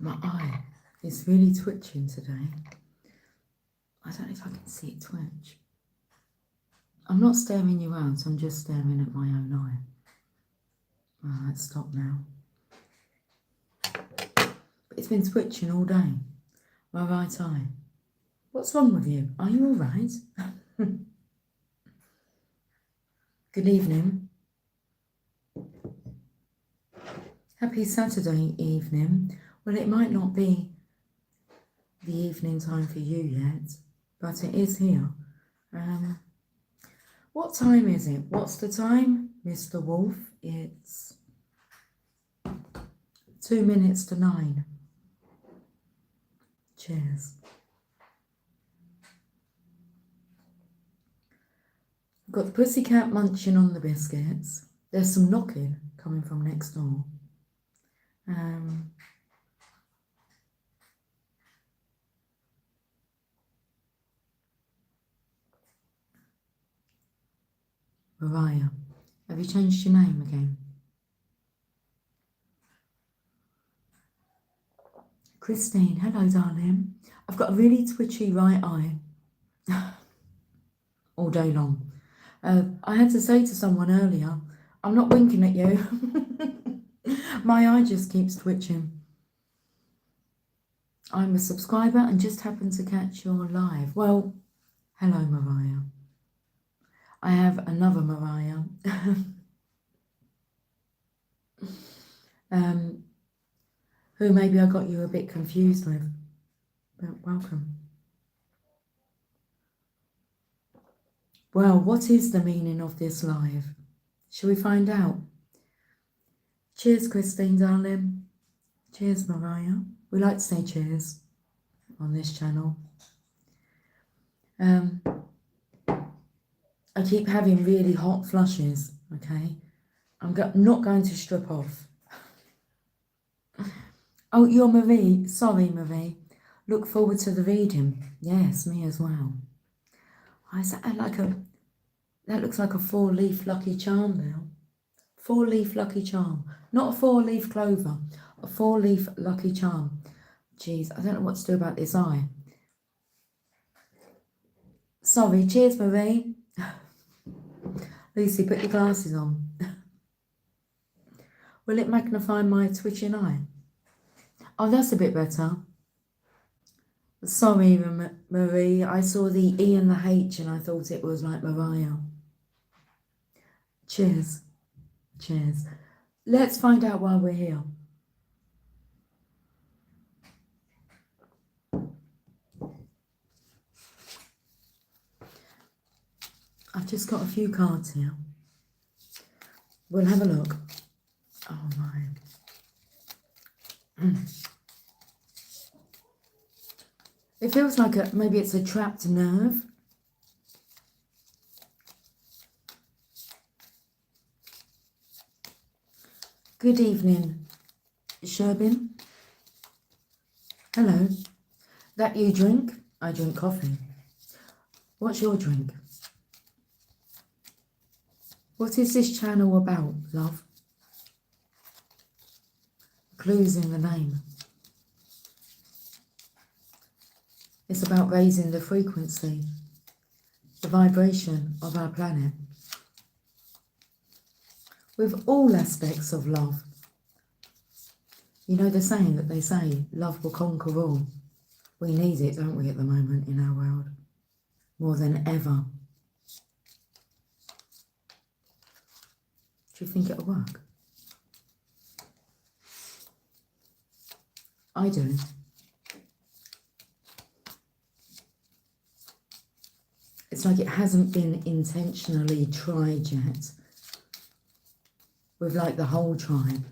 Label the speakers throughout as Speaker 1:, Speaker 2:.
Speaker 1: My eye is really twitching today. I don't know if I can see it twitch. I'm not staring you out, I'm just staring at my own eye. Right, stop now. But it's been twitching all day. My right eye. What's wrong with you? Are you all right? Good evening. Happy Saturday evening. Well, it might not be the evening time for you yet, but it is here. What time is it? What's the time, Mr. Wolf? It's 2 minutes to 9. Cheers. I've got the pussycat munching on the biscuits. There's some knocking coming from next door. Mariah, have you changed your name again? Christine, hello darling. I've got a really twitchy right eye all day long. I had to say to someone earlier, I'm not winking at you. My eye just keeps twitching. I'm a subscriber and just happened to catch your live. Well, hello Mariah. I have another Mariah. Who maybe I got you a bit confused with. But welcome. Well, what is the meaning of this live? Shall we find out? Cheers, Christine, darling. Cheers, Mariah. We like to say cheers on this channel. I keep having really hot flushes, okay? I'm not going to strip off. Oh, you're Marie. Sorry, Marie. Look forward to the reading. Yes, me as well. Is that that looks like a 4-leaf lucky charm now. 4-leaf lucky charm. Not a 4-leaf clover. A 4-leaf lucky charm. Jeez, I don't know what to do about this eye. Sorry, cheers, Marie. Lucy, put your glasses on. Will it magnify my twitching eye? Oh, that's a bit better. Sorry, Marie. I saw the E and the H and I thought it was like Mariah. Cheers. Cheers. Let's find out why we're here. I've just got a few cards here. We'll have a look. Oh my. It feels like maybe it's a trapped nerve. Good evening, Sherbin. Hello. That you drink? I drink coffee. What's your drink? What is this channel about, love? Clues in the name. It's about raising the frequency, the vibration of our planet. With all aspects of love. You know the saying that they say, love will conquer all. We need it, don't we, at the moment in our world? More than ever. Do you think it'll work? I do. It's like it hasn't been intentionally tried yet. With like the whole tribe.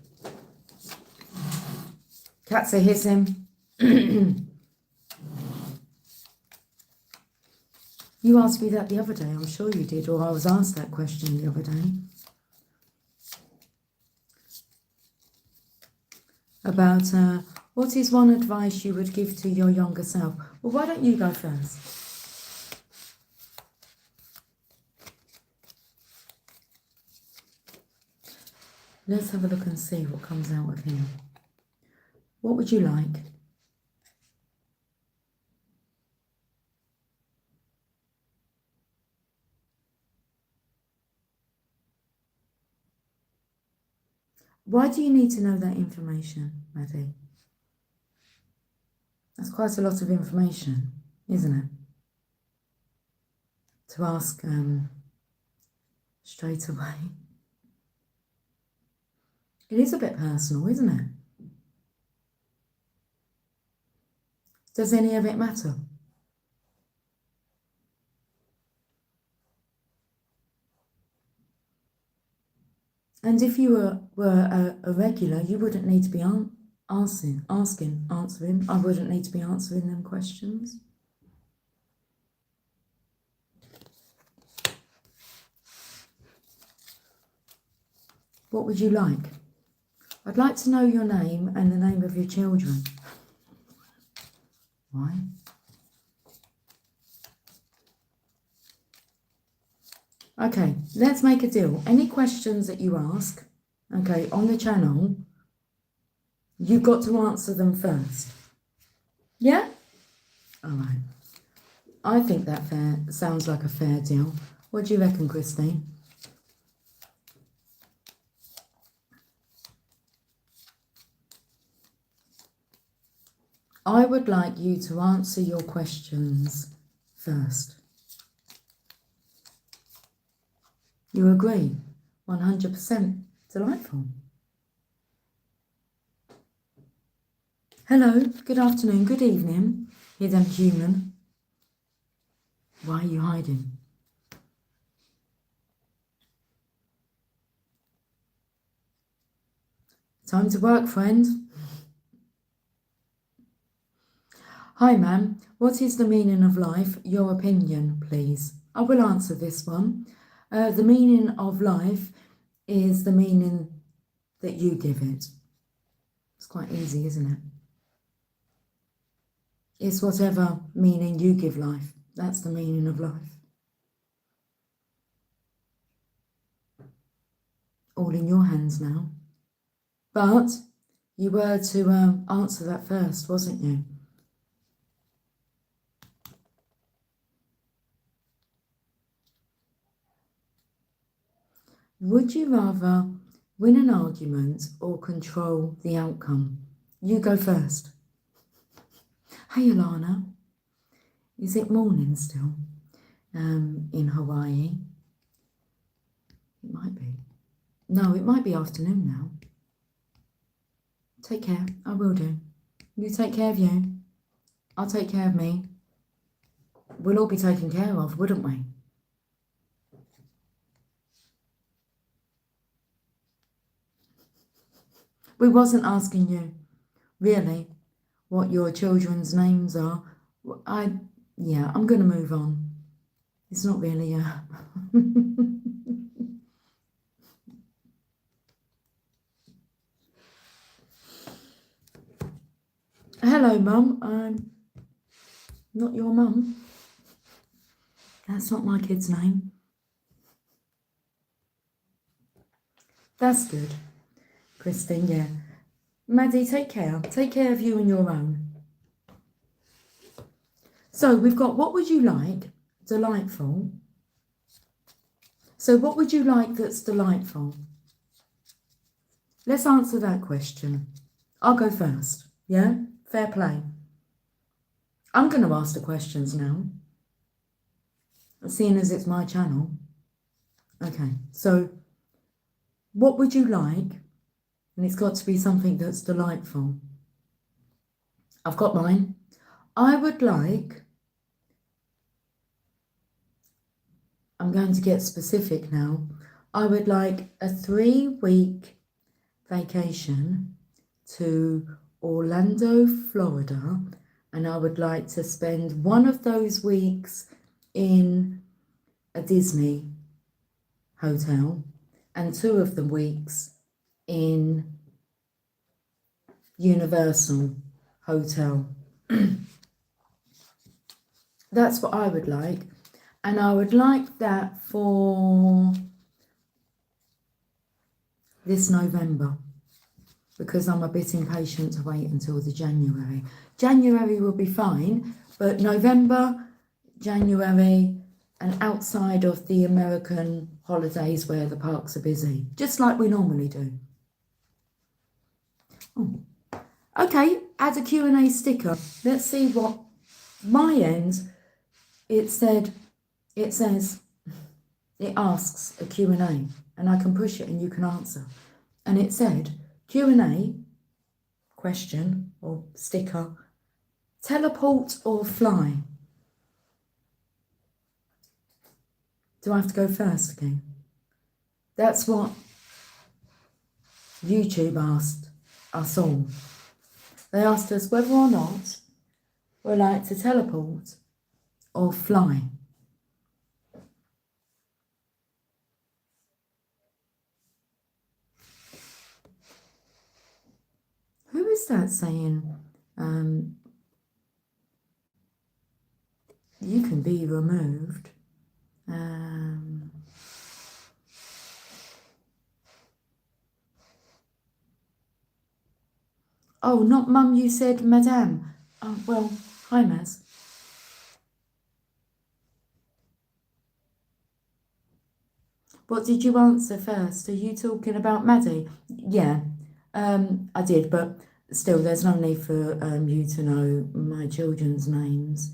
Speaker 1: Cats are hissing. You asked me that the other day, I'm sure you did, or I was asked that question the other day. About what is one advice you would give to your younger self? Well, why don't you go first? Let's have a look and see what comes out of here. What would you like? Why do you need to know that information, Maddie? That's quite a lot of information, isn't it? To ask straight away. It is a bit personal, isn't it? Does any of it matter? And if you were a regular, you wouldn't need to be answering. I wouldn't need to be answering them questions. What would you like? I'd like to know your name and the name of your children. Why? Okay, let's make a deal. Any questions that you ask, okay, on the channel, you've got to answer them first. Yeah? All right. I think that sounds like a fair deal. What do you reckon, Christine? I would like you to answer your questions first. You agree? 100% delightful. Hello, good afternoon, good evening, hidden human. Why are you hiding? Time to work, friend. Hi, ma'am. What is the meaning of life? Your opinion, please. I will answer this one. The meaning of life is the meaning that you give it. It's quite easy, isn't it? It's whatever meaning you give life. That's the meaning of life. All in your hands now. But you were to answer that first, wasn't you? Would you rather win an argument or control the outcome? You go first. Hey, Alana. Is it morning still in Hawaii? It might be. No, it might be afternoon now. Take care. I will do. You take care of you. I'll take care of me. We'll all be taken care of, wouldn't we? We wasn't asking you, really, what your children's names are. I'm going to move on. It's not really a... Hello, Mum. I'm not your mum. That's not my kid's name. That's good. Christine, yeah. Maddie, take care. Take care of you and your own. So we've got what would you like? Delightful. So what would you like that's delightful? Let's answer that question. I'll go first. Yeah? Fair play. I'm going to ask the questions now. Seeing as it's my channel. Okay, so what would you like? And it's got to be something that's delightful. I've got mine. I would like, I'm going to get specific now. I would like a 3-week vacation to Orlando, Florida. And I would like to spend one of those weeks in a Disney hotel and 2 of the weeks in Universal Hotel. That's what I would like. And I would like that for this November. because I'm a bit impatient to wait until the January. January will be fine, but November, January, and outside of the American holidays where the parks are busy, just like we normally do. Oh. Okay, add a Q&A sticker. Let's see what my end, it says, it asks a Q&A, and I can push it and you can answer. And it said, Q&A, question or sticker, teleport or fly? Do I have to go first again? That's what YouTube asked us all. They asked us whether or not we like to teleport or fly. Who is that saying, you can be removed? Oh, not Mum, you said Madame. Oh, well, hi, Maz. What did you answer first? Are you talking about Maddie? Yeah, I did, but still, there's no need for you to know my children's names.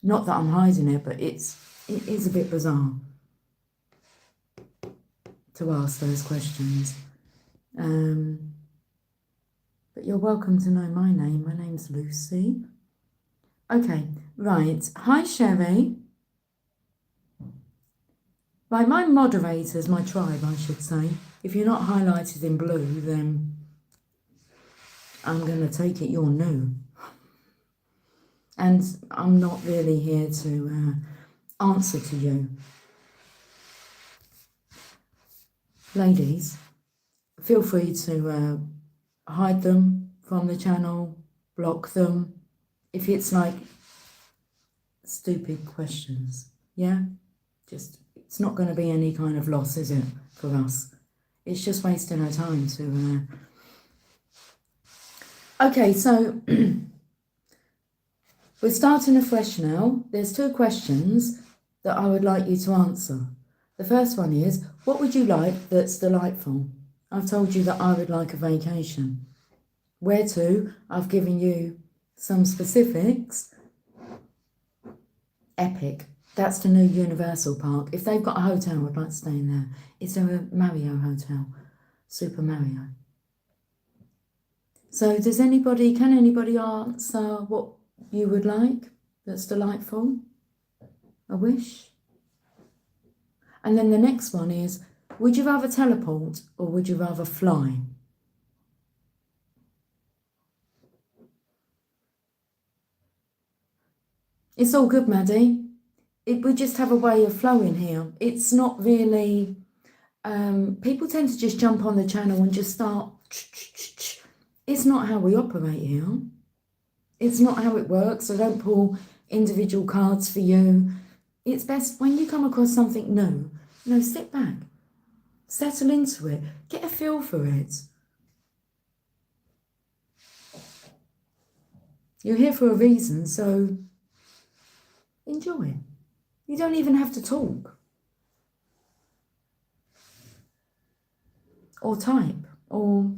Speaker 1: Not that I'm hiding it, but it is a bit bizarre to ask those questions. But you're welcome to know my name. My name's Lucy. Okay, right. Hi, Sherry. Right, my moderators, my tribe, I should say. If you're not highlighted in blue, then I'm going to take it you're new. And I'm not really here to answer to you. Ladies, feel free to hide them from the channel, block them. If it's like stupid questions, yeah? Just, it's not going to be any kind of loss, is it, for us? It's just wasting our time to... Okay, so we're starting afresh now. There's 2 questions that I would like you to answer. The first one is, what would you like that's delightful? I've told you that I would like a vacation. Where to? I've given you some specifics. Epic. That's the new Universal Park. If they've got a hotel, I'd like to stay in there. Is there a Mario hotel? Super Mario. So can anybody answer what you would like that's delightful? A wish? And then the next one is, would you rather teleport or would you rather fly? It's all good, Maddie. We just have a way of flowing here. It's not really... people tend to just jump on the channel and just start... It's not how we operate here. It's not how it works. I don't pull individual cards for you. It's best when you come across something new, sit back, settle into it, get a feel for it. You're here for a reason, so enjoy it. You don't even have to talk or type or...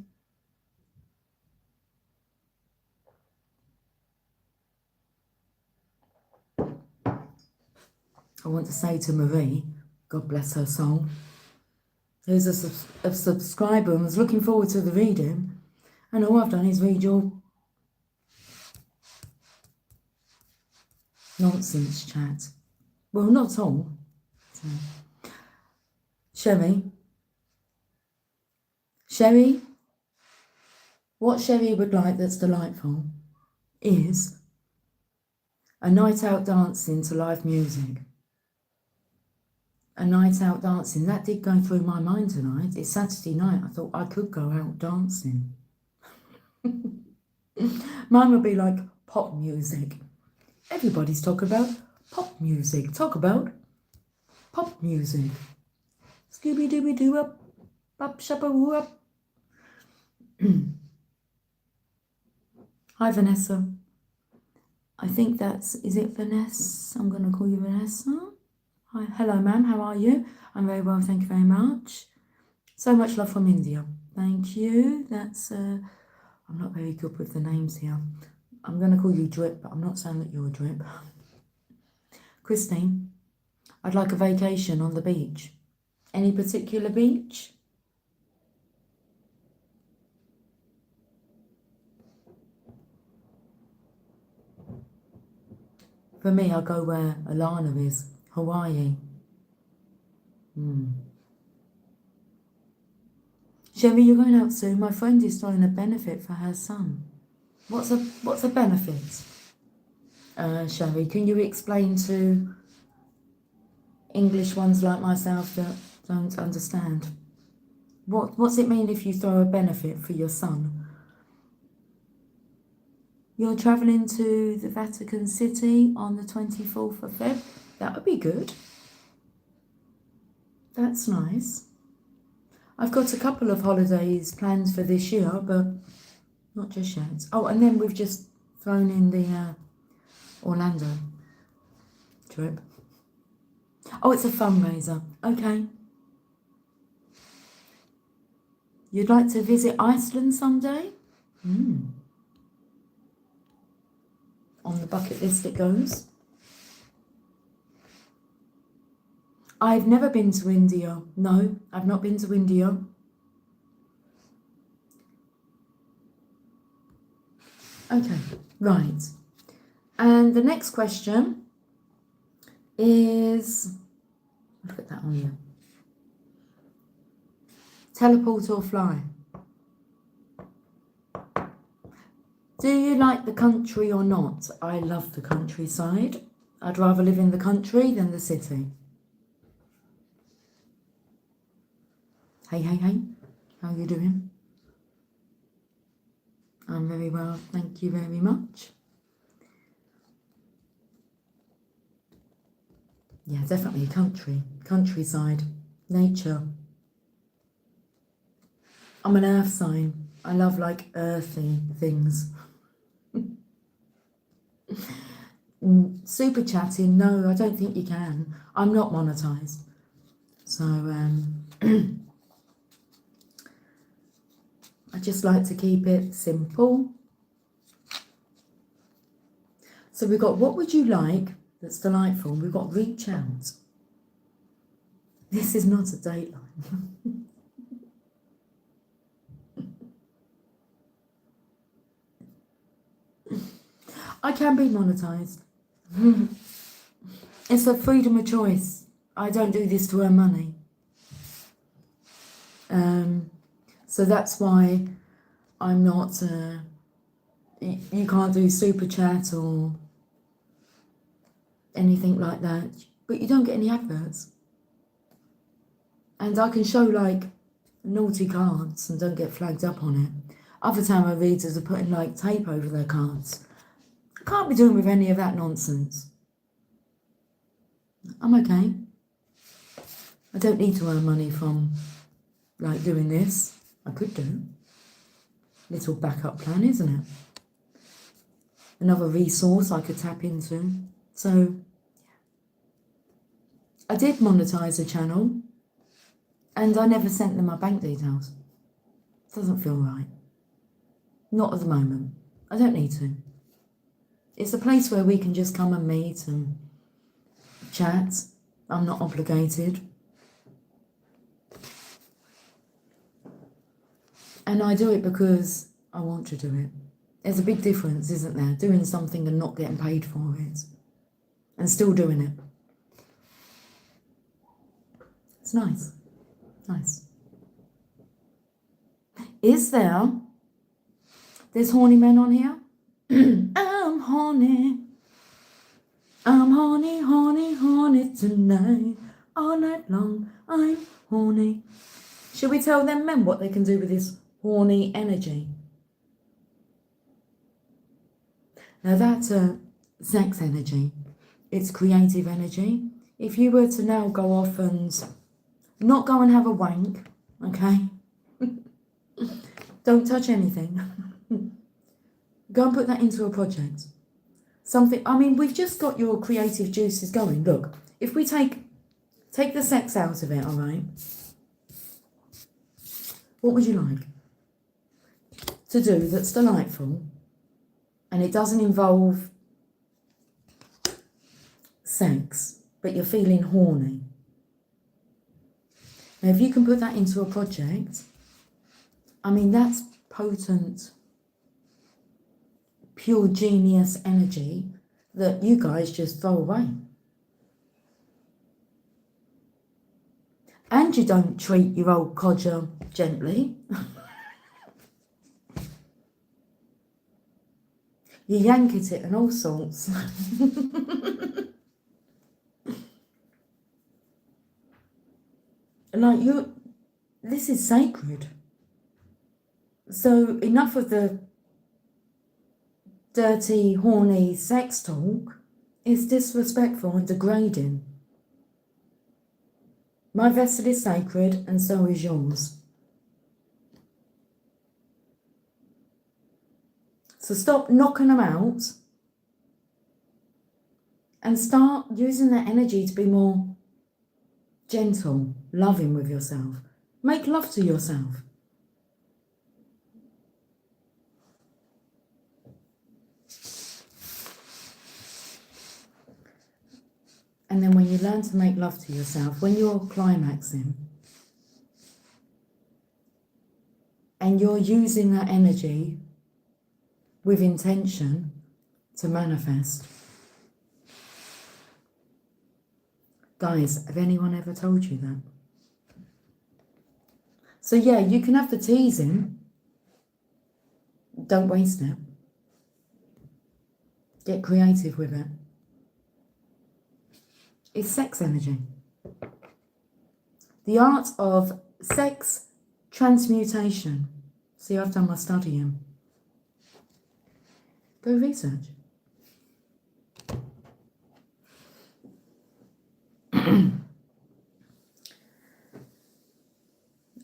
Speaker 1: I want to say to Marie, God bless her soul, who's a subscriber and was looking forward to the reading, and all I've done is read your nonsense chat. Well, not all. So. Sherry, what Sherry would like that's delightful is a night out dancing to live music. A night out dancing. That did go through my mind tonight. It's Saturday night. I thought I could go out dancing. Mine would be like pop music. Everybody's talking about pop music. Talk about pop music. Scooby-Dooby-Doo up. Bop shabba woo up. Hi, Vanessa. I think that's, is it Vanessa? I'm going to call you Vanessa. Hi, hello, ma'am. How are you? I'm very well, thank you very much. So much love from India. Thank you. That's, I'm not very good with the names here. I'm going to call you Drip, but I'm not saying that you're a Drip. Christine, I'd like a vacation on the beach. Any particular beach? For me, I'll go where Alana is, Hawaii. Sherry, you're going out soon. My friend is throwing a benefit for her son. What's a benefit? Sherry, can you explain to English ones like myself that don't understand? What's it mean if you throw a benefit for your son? You're travelling to the Vatican City on the 24th of Feb? That would be good. That's nice. I've got a couple of holidays planned for this year, but not just yet. Oh, and then we've just thrown in the Orlando trip. Oh, it's a fundraiser. Okay. You'd like to visit Iceland someday? On the bucket list it goes. I've never been to India. No, I've not been to India. Okay, right. And the next question is, look at that on you. Teleport or fly? Do you like the country or not? I love the countryside. I'd rather live in the country than the city. Hey, hey, hey. How are you doing? I'm very well, thank you very much. Yeah, definitely countryside, nature. I'm an earth sign. I love like earthy things. Super chatting, no, I don't think you can. I'm not monetized. So, I just like to keep it simple. So we've got what would you like that's delightful. We've got reach out. This is not a dateline. I can be monetized. It's a freedom of choice. I don't do this to earn money. So that's why I'm not, you can't do super chat or anything like that, but you don't get any adverts. And I can show like naughty cards and don't get flagged up on it. Other tarot readers are putting like tape over their cards. I can't be doing with any of that nonsense. I'm okay. I don't need to earn money from like doing this. I could do. Little backup plan, isn't it? Another resource I could tap into. So, I did monetize a channel and I never sent them my bank details. Doesn't feel right. Not at the moment. I don't need to. It's a place where we can just come and meet and chat. I'm not obligated. And I do it because I want to do it. There's a big difference, isn't there? Doing something and not getting paid for it. And still doing it. It's nice. Nice. Is there? There's horny men on here? I'm horny. I'm horny, horny, horny tonight. All night long, I'm horny. Should we tell them men what they can do with this horny energy? Now that's a sex energy. It's creative energy. If you were to now go off and not go and have a wank, okay? Don't touch anything. Go and put that into a project. Something, I mean, we've just got your creative juices going. Look, if we take the sex out of it, all right? What would you like to do that's delightful and it doesn't involve sex, but you're feeling horny? Now, if you can put that into a project, I mean, that's potent, pure genius energy that you guys just throw away. And you don't treat your old codger gently. You yank at it and all sorts. Like this is sacred. So enough of the dirty, horny sex talk. It's disrespectful and degrading. My vessel is sacred and so is yours. So stop knocking them out and start using that energy to be more gentle, loving with yourself. Make love to yourself. And then when you learn to make love to yourself, when you're climaxing, and you're using that energy with intention to manifest. Guys, have anyone ever told you that? So yeah, you can have the teasing. Don't waste it. Get creative with it. It's sex energy. The art of sex transmutation. See, I've done my studying. Go research.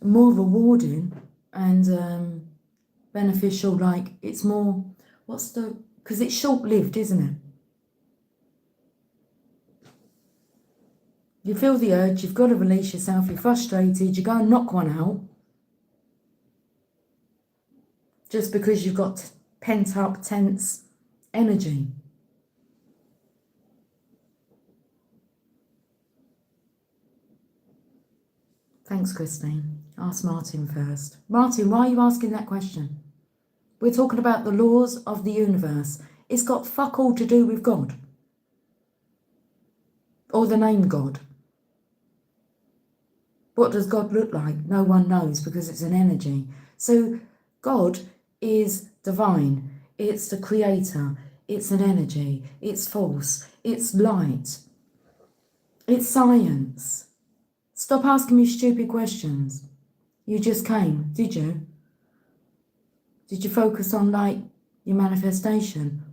Speaker 1: More rewarding and beneficial, like it's more, because it's short-lived, isn't it? You feel the urge, you've got to release yourself, you're frustrated, you go and knock one out. Just because you've got pent up, tense energy. Thanks, Christine. Ask Martin first. Martin, why are you asking that question? We're talking about the laws of the universe. It's got fuck all to do with God. Or the name God. What does God look like? No one knows because it's an energy. So God is divine. It's the creator. It's an energy. It's force. It's light. It's science. Stop asking me stupid questions. You just came, did you? Did you focus on like your manifestation?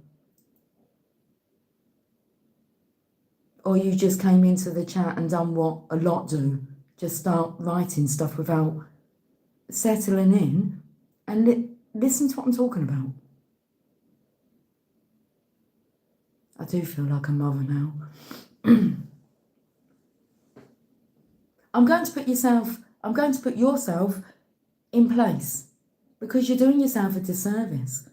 Speaker 1: Or you just came into the chat and done what a lot do? Just start writing stuff without settling in and listen to what I'm talking about. I do feel like a mother now. I'm going to put yourself in place because you're doing yourself a disservice.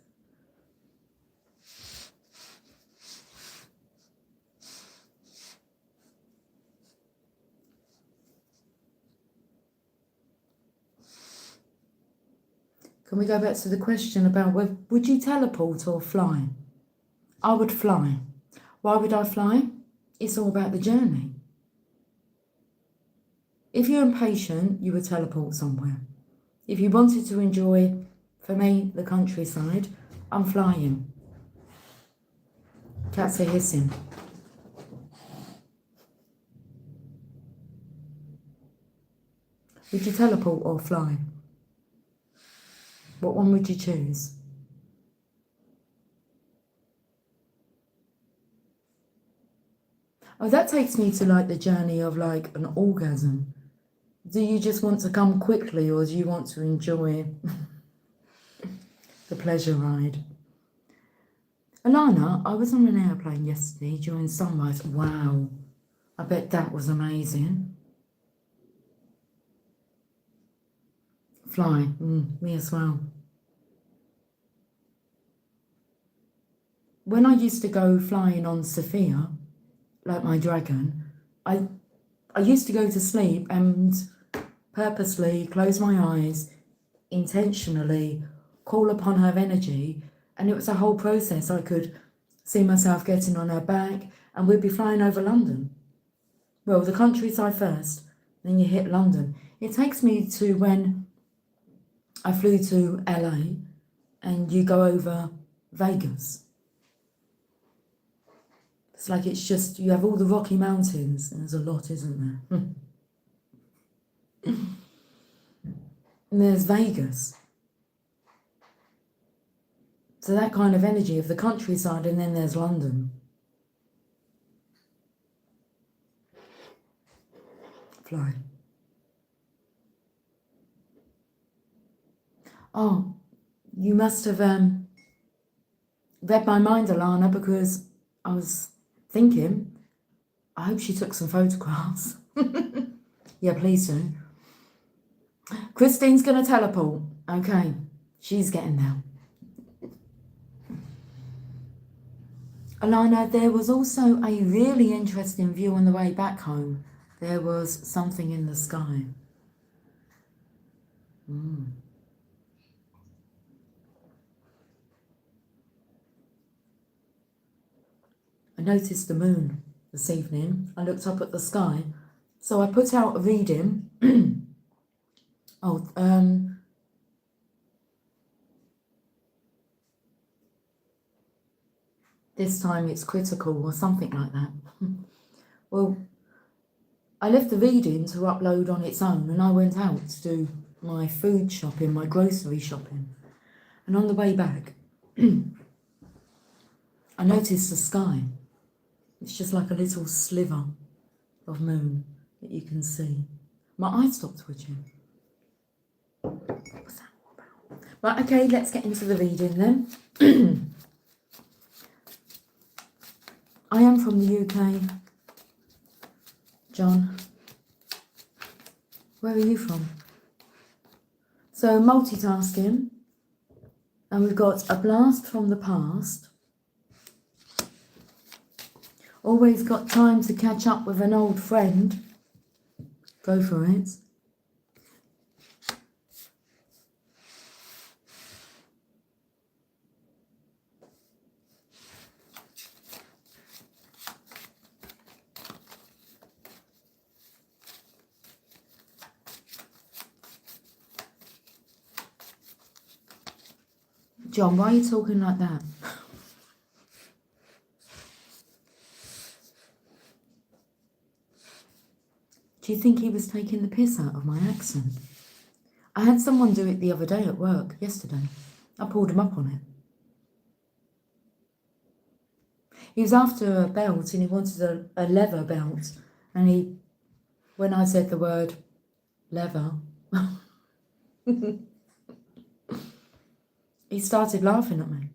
Speaker 1: Can we go back to the question about would you teleport or fly? I would fly. Why would I fly? It's all about the journey. If you're impatient, you would teleport somewhere. If you wanted to enjoy, for me, the countryside, I'm flying. Cats are hissing. Would you teleport or fly? What one would you choose? Oh, that takes me to like the journey of like an orgasm. Do you just want to come quickly or do you want to enjoy the pleasure ride? Alana, I was on an airplane yesterday during sunrise. Wow, I bet that was amazing. Fly, me as well. When I used to go flying on Sophia, like my dragon, I used to go to sleep and purposely close my eyes, intentionally call upon her energy, and it was a whole process. I could see myself getting on her back and we'd be flying over London. Well, the countryside first, then you hit London. It takes me to when I flew to LA and you go over Vegas. It's like it's just, you have all the Rocky Mountains, and there's a lot, isn't there? And there's Vegas. So that kind of energy of the countryside, and then there's London. Fly. Oh, you must have read my mind, Alana, because I was thinking, I hope she took some photographs. Yeah, please do. Christine's going to teleport. Okay, she's getting there. Alana, there was also a really interesting view on the way back home. There was something in the sky. I noticed the moon this evening. I looked up at the sky. So I put out a reading. This time it's critical or something like that. Well, I left the reading to upload on its own, and I went out to do my food shopping, my grocery shopping. And on the way back, I noticed the sky. It's just like a little sliver of moon that you can see. My eyes stopped twitching. What's that all about? Right, okay, let's get into the reading then. I am from the UK. John, where are you from? So multitasking, and we've got a blast from the past. Always got time to catch up with an old friend. Go for it. John, why are you talking like that? Do you think he was taking the piss out of my accent? I had someone do it the other day at work, yesterday. I pulled him up on it. He was after a belt and he wanted a leather belt. And when I said the word leather, he started laughing at me.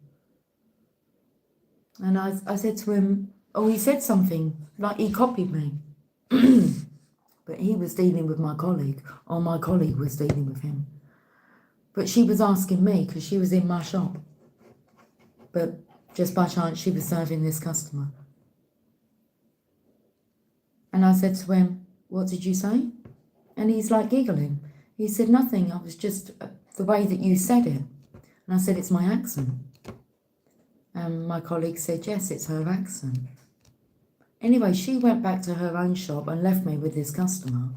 Speaker 1: And I said to him, oh, he said something, like he copied me. But he was dealing with my colleague, or my colleague was dealing with him. But she was asking me, because she was in my shop. But just by chance, she was serving this customer. And I said to him, what did you say? And he's like giggling. He said, nothing, I was just the way that you said it. And I said, it's my accent. And my colleague said, yes, it's her accent. Anyway, she went back to her own shop and left me with this customer.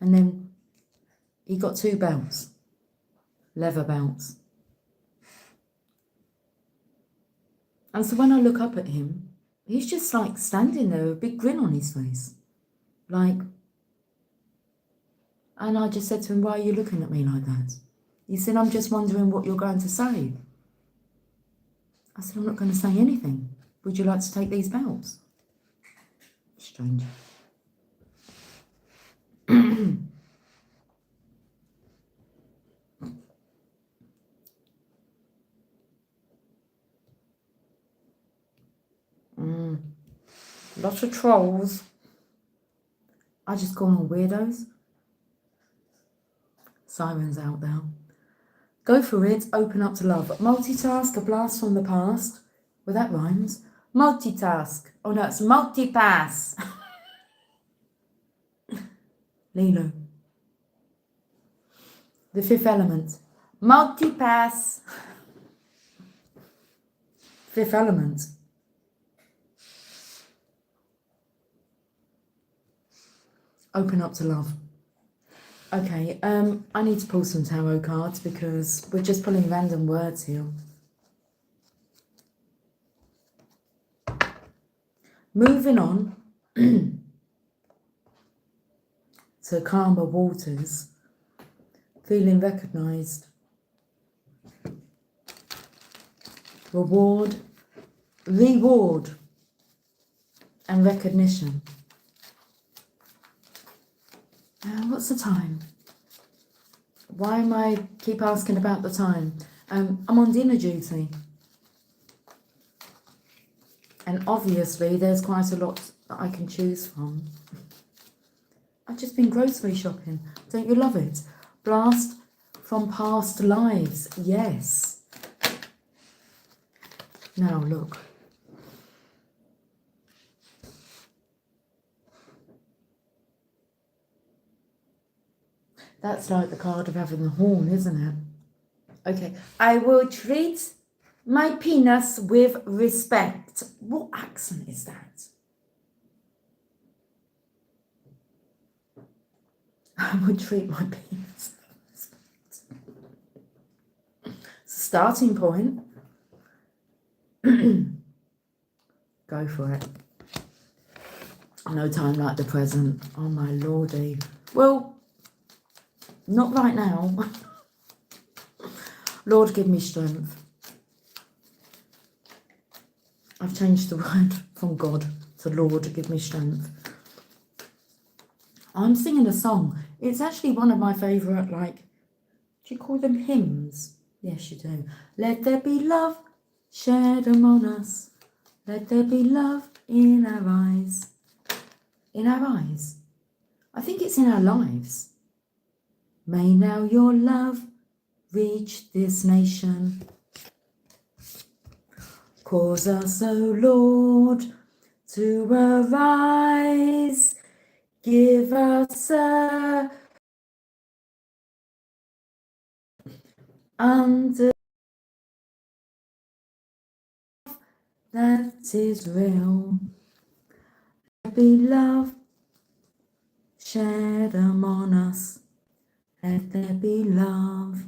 Speaker 1: And then he got 2 belts, leather belts. And so when I look up at him, he's just like standing there with a big grin on his face. And I just said to him, why are you looking at me like that? He said, I'm just wondering what you're going to say. I said, I'm not going to say anything. Would you like to take these belts? Strange. Lots of trolls. I just call them weirdos. Sirens out there. Go for it, open up to love. Multitask, a blast from the past. Well, that rhymes. Multitask. Oh no, it's multipass. Lilo. The fifth element. Multipass. Fifth element. Open up to love. Okay, I need to pull some tarot cards because we're just pulling random words here. Moving on to calmer waters, feeling recognised. Reward, and recognition. What's the time? Why am I keep asking about the time? I'm on dinner duty. And obviously there's quite a lot that I can choose from. I've just been grocery shopping. Don't you love it? Blast from past lives. Yes. Now look. That's like the card of having the horn, isn't it? Okay. I will treat my penis with respect. What accent is that? I would treat my penis with respect. It's a starting point. Go for it. No time like the present. Oh my lordy. Well, not right now. Lord, give me strength. I've changed the word from God to Lord, give me strength. I'm singing a song. It's actually one of my favourite, like, do you call them hymns? Yes, you do. Let there be love shed among us. Let there be love in our eyes. In our eyes? I think it's in our lives. May now your love reach this nation. Cause us, O Lord, to arise. Give us a under that is real. Let there be love shed among us. Let there be love.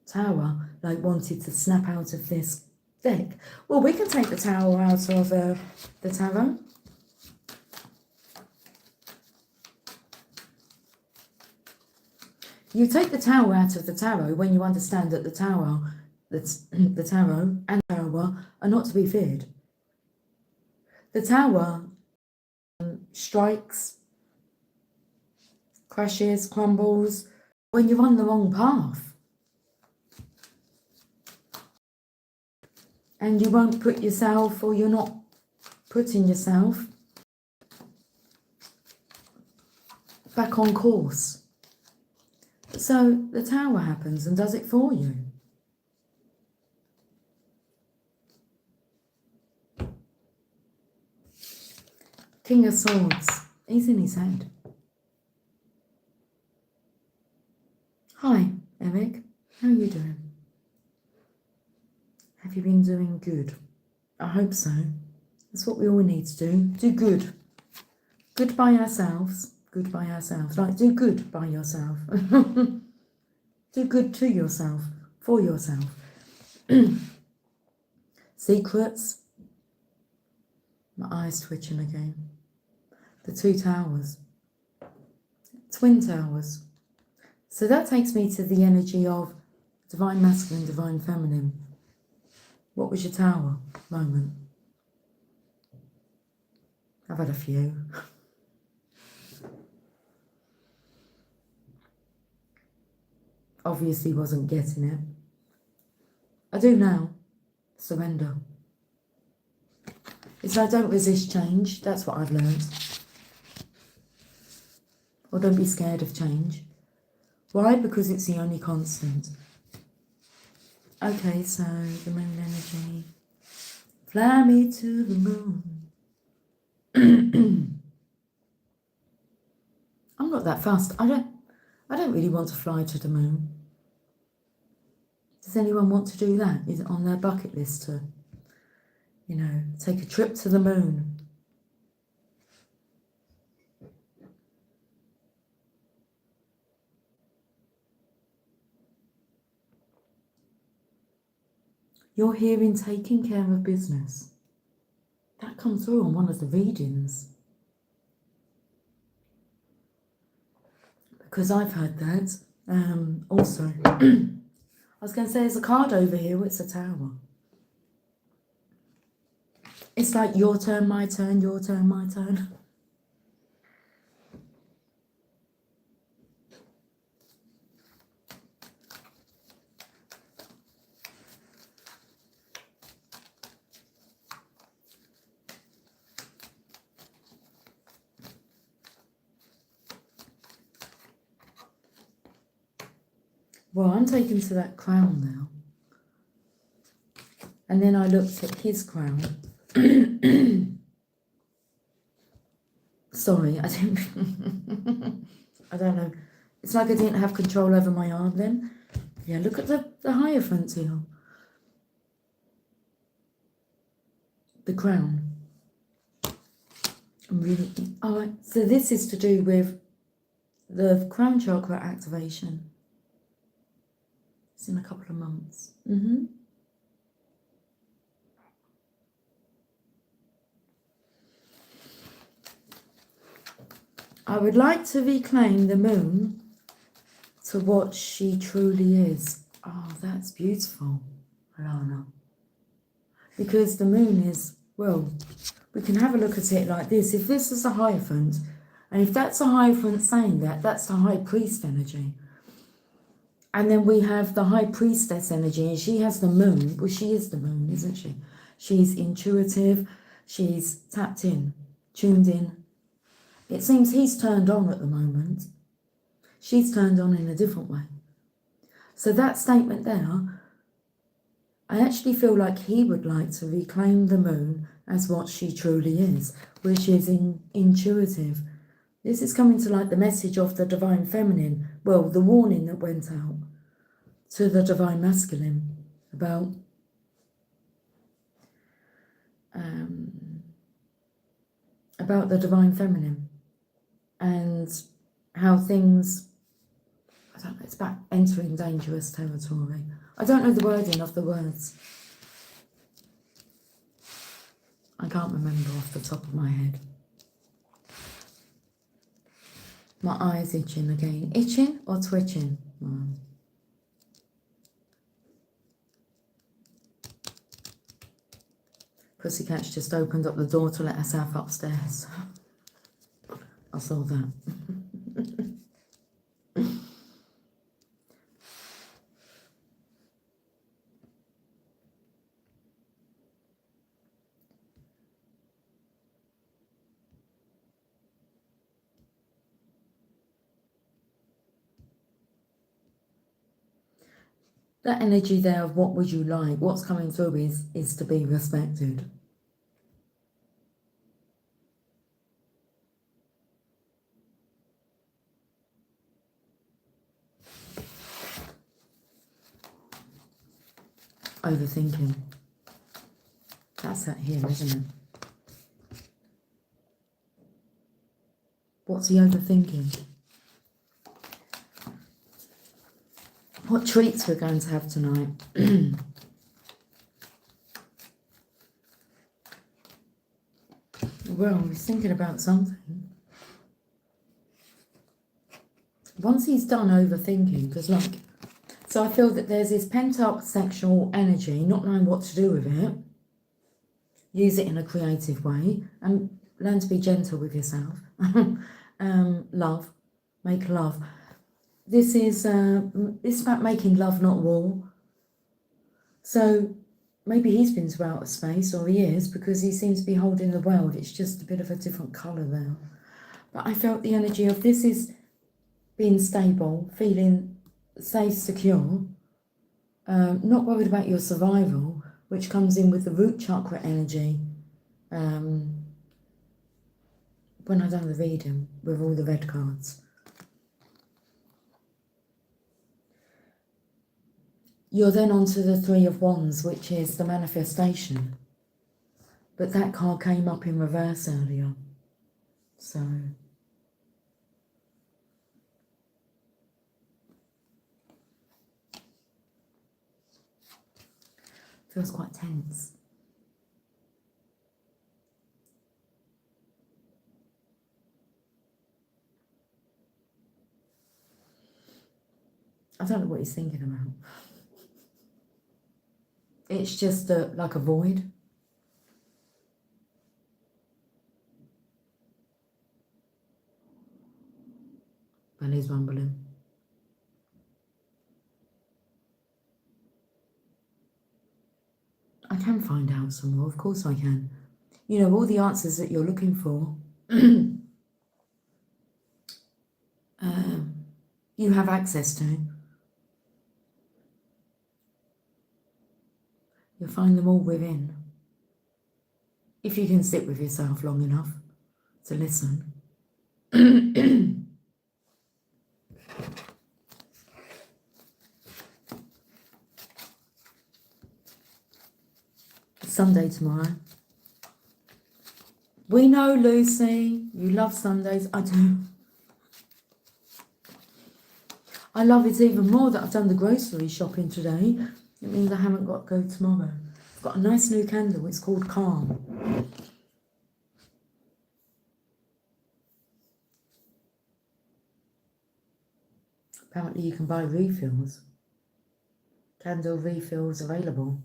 Speaker 1: Tower, like, wanted to snap out of this deck. Well, we can take the tower out of the tarot. You take the tower out of the tarot when you understand that the tarot and tower are not to be feared. The tower strikes, crashes, crumbles when you're on the wrong path. And you won't put yourself, or you're not putting yourself back on course. So the tower happens and does it for you. King of Swords, he's in his head. Hi, Eric. How are you doing? Have you been doing good? I hope so. That's what we all need to do. Do good. Good by ourselves. Good by ourselves. Like, do good by yourself. Do good to yourself. For yourself. Secrets. My eyes twitching again. The two towers. Twin towers. So that takes me to the energy of divine masculine, divine feminine. What was your tower moment? I've had a few. Obviously wasn't getting it. I do now. Surrender. It's like, don't resist change. That's what I've learned. Or don't be scared of change. Why? Because it's the only constant. Okay, so the moon energy. Fly me to the moon. I'm not that fast. I don't really want to fly to the moon. Does anyone want to do that? Is it on their bucket list to, you know, take a trip to the moon? You're here in taking care of business. That comes through on one of the readings. Because I've heard that. Also, I was going to say there's a card over here. It's a tower. It's like your turn, my turn, your turn, my turn. Well, I'm taken to that crown now. And then I looked at his crown. Sorry, I didn't. I don't know. It's like I didn't have control over my arm then. Yeah, look at the Hierophant here. The crown. I'm really. Oh, so this is to do with the crown chakra activation. It's in a couple of months. I would like to reclaim the moon to what she truly is. Oh, that's beautiful, Alana. Because the moon is, well, we can have a look at it like this. If this is a Hierophant, and if that's a Hierophant saying that, that's the High Priest energy. And then we have the High Priestess energy, and she has the moon. Well, she is the moon, isn't she? She's intuitive. She's tapped in, tuned in. It seems he's turned on at the moment. She's turned on in a different way. So that statement there, I actually feel like he would like to reclaim the moon as what she truly is, which is intuitive. This is coming to like the message of the Divine Feminine, well, the warning that went out to the Divine Masculine about the Divine Feminine and how things, I don't know, it's about entering dangerous territory. I don't know the wording of the words. I can't remember off the top of my head. My eye's itching again. Itching or twitching? Pussycat's just opened up the door to let herself upstairs. I saw that. That energy there of what would you like, what's coming through is to be respected. Overthinking. That's that here, isn't it? What's he overthinking? What treats we're going to have tonight? Well, he's thinking about something. Once he's done overthinking, because like, so I feel that there's this pent-up sexual energy, not knowing what to do with it. Use it in a creative way and learn to be gentle with yourself. Love, make love. This is it's about making love, not war. So maybe he's been to outer space, or he is, because he seems to be holding the world. It's just a bit of a different colour there. But I felt the energy of this is being stable, feeling safe, secure, not worried about your survival, which comes in with the root chakra energy. When I done the reading with all the red cards. You're then on to the Three of Wands, which is the manifestation. But that card came up in reverse earlier. So feels quite tense. I don't know what he's thinking about. It's just like a void. Belly's rumbling. I can find out some more, of course I can. You know, all the answers that you're looking for, you have access to. You'll find them all within. If you can sit with yourself long enough to listen. Sunday tomorrow. We know, Lucy, you love Sundays. I do. I love it even more that I've done the grocery shopping today. It means I haven't got to go tomorrow. I've got a nice new candle. It's called Calm. Apparently you can buy refills. Candle refills available.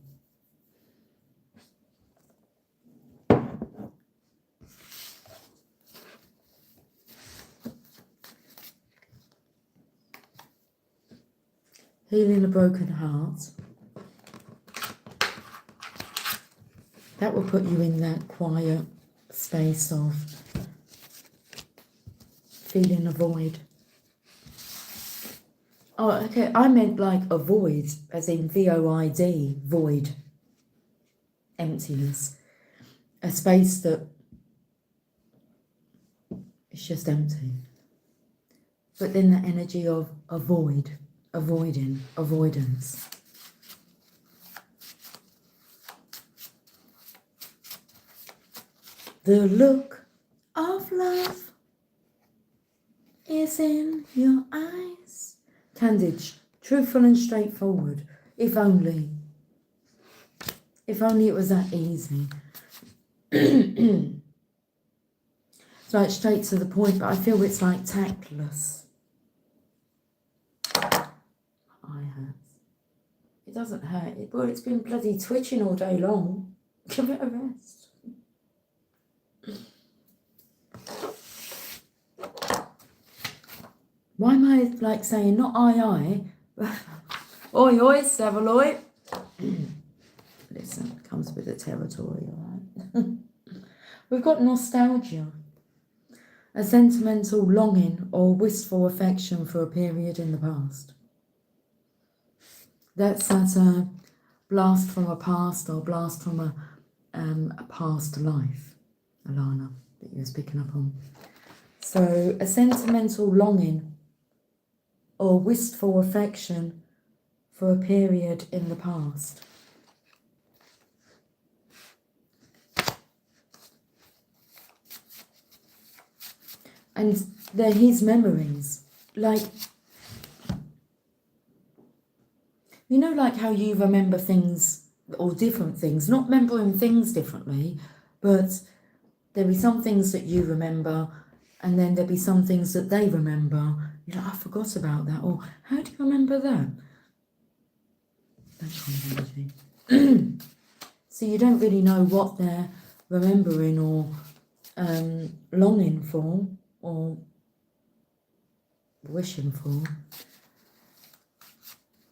Speaker 1: Healing a broken heart. That will put you in that quiet space of feeling a void. Oh, okay, I meant like a void, as in V-O-I-D, void. Emptiness. A space that is just empty. But then the energy of a void. Avoiding, avoidance. The look of love is in your eyes. Candid, truthful and straightforward. If only. If only it was that easy. It's like straight to the point, but I feel it's like tactless. It doesn't hurt. Well, it's been bloody twitching all day long. Give it a rest. Why am I like saying not I? Oi, oi, Savaloy. Listen, comes with the territory, all right? We've got nostalgia. A sentimental longing or wistful affection for a period in the past. That's that blast from a past or blast from a past life, Alana, that you was picking up on. So a sentimental longing or wistful affection for a period in the past. And they're his memories, like, you know, like how you remember things or different things, not remembering things differently, but there'll be some things that you remember and then there'll be some things that they remember. You're like, I forgot about that, or how do you remember that? That kind of energy. So you don't really know what they're remembering or longing for or wishing for,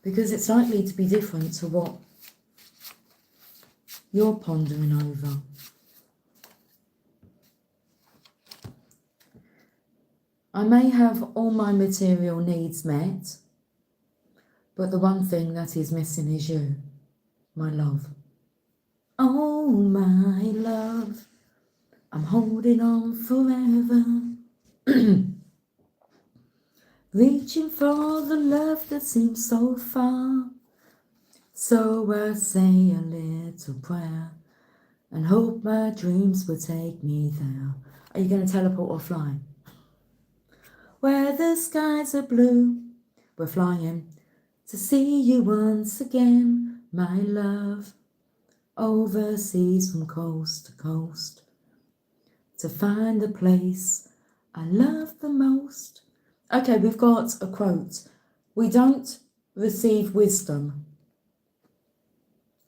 Speaker 1: because it's likely to be different to what you're pondering over. I may have all my material needs met, but the one thing that is missing is you, my love. Oh, my love, I'm holding on forever. Reaching for the love that seems so far. So I say a little prayer and hope my dreams will take me there. Are you going to teleport or fly? Where the skies are blue, we're flying to see you once again, my love. Overseas from coast to coast, to find the place I love the most. Okay, we've got a quote. We don't receive wisdom.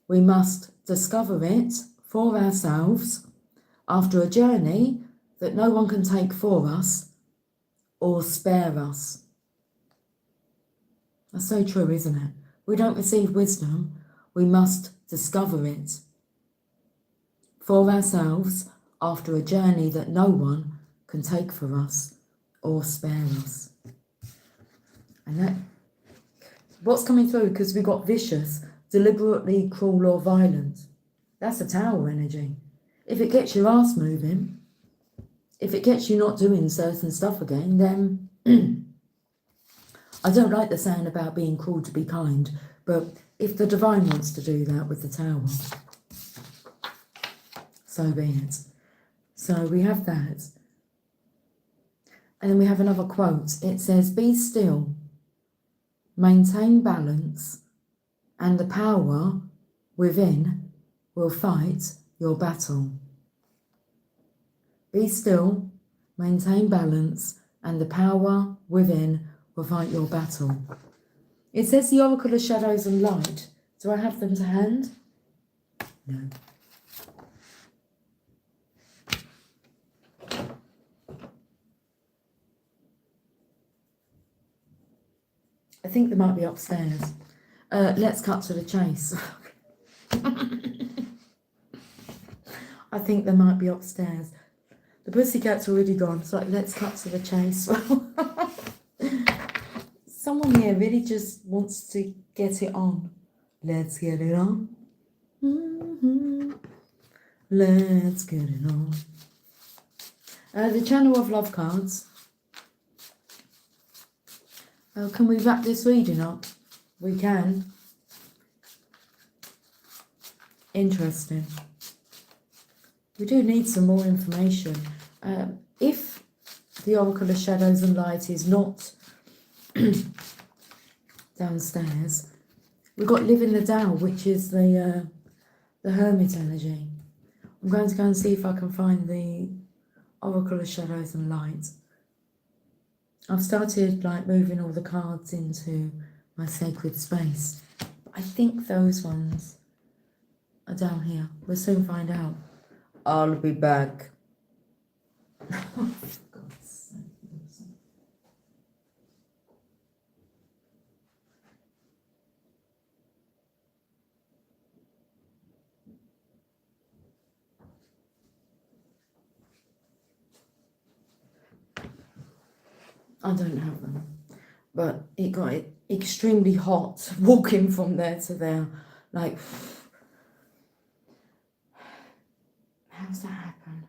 Speaker 1: We must discover it for ourselves after a journey that no one can take for us or spare us. That's so true, isn't it? We don't receive wisdom. We must discover it for ourselves after a journey that no one can take for us or spare us. And that, what's coming through, because we got vicious, deliberately cruel or violent. That's a Tower energy. If it gets your ass moving, if it gets you not doing certain stuff again, then I don't like the saying about being cruel to be kind, but if the divine wants to do that with the Tower, so be it. So we have that. And then we have another quote. It says, be still, maintain balance, and the power within will fight your battle. Be still, maintain balance, and the power within will fight your battle. It says the Oracle of Shadows and Light. Do I have them to hand? No. I think they might be upstairs. Let's cut to the chase. I think they might be upstairs. The pussycat's already gone, so let's cut to the chase. Someone here really just wants to get it on. Let's get it on. Mm-hmm. Let's get it on. The Channel of Love cards. Can we wrap this reading up? We can. Interesting. We do need some more information. If the Oracle of Shadows and Light is not downstairs, we've got Live in the Tao, which is the Hermit energy. I'm going to go and see if I can find the Oracle of Shadows and Light. I've started moving all the cards into my sacred space. But I think those ones are down here. We'll soon find out. I'll be back. Oh, for God's sake. I don't have them, but it got extremely hot walking from there to there. How's that happen?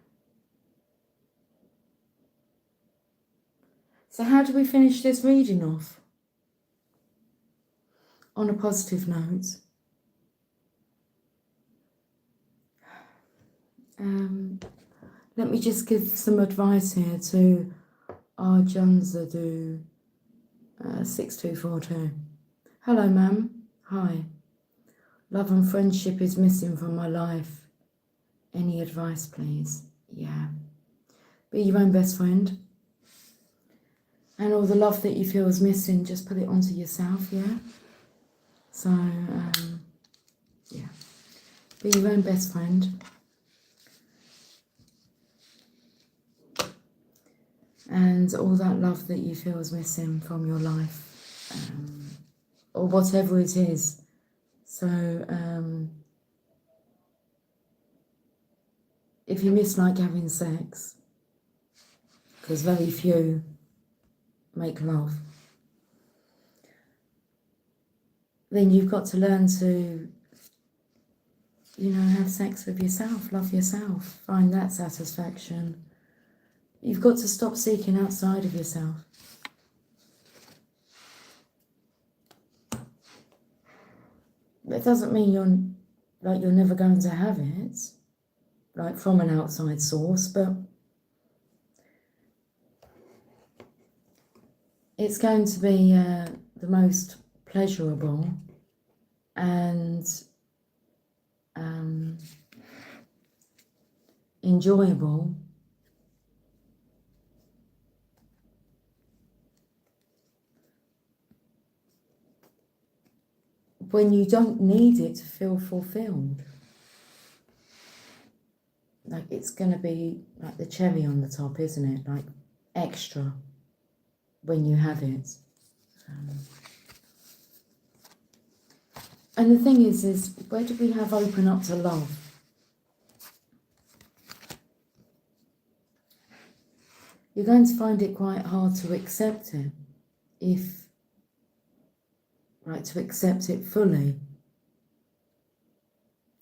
Speaker 1: So how do we finish this reading off? On a positive note. Let me just give some advice here to Arjanzadu 6242. Hello, ma'am. Hi. Love and friendship is missing from my life. Any advice, please? Yeah. Be your own best friend. And all the love that you feel is missing, just put it onto yourself, yeah? So, yeah. Be your own best friend. And all that love that you feel is missing from your life, or whatever it is. So, if you mislike having sex, because very few make love, then you've got to learn to, have sex with yourself, love yourself, find that satisfaction. You've got to stop seeking outside of yourself. It doesn't mean you're never going to have it, like from an outside source, but it's going to be the most pleasurable and enjoyable when you don't need it to feel fulfilled. Like, it's going to be like the cherry on the top, isn't it? Like extra when you have it. And the thing is where do we have open up to love? You're going to find it quite hard to accept it to accept it fully,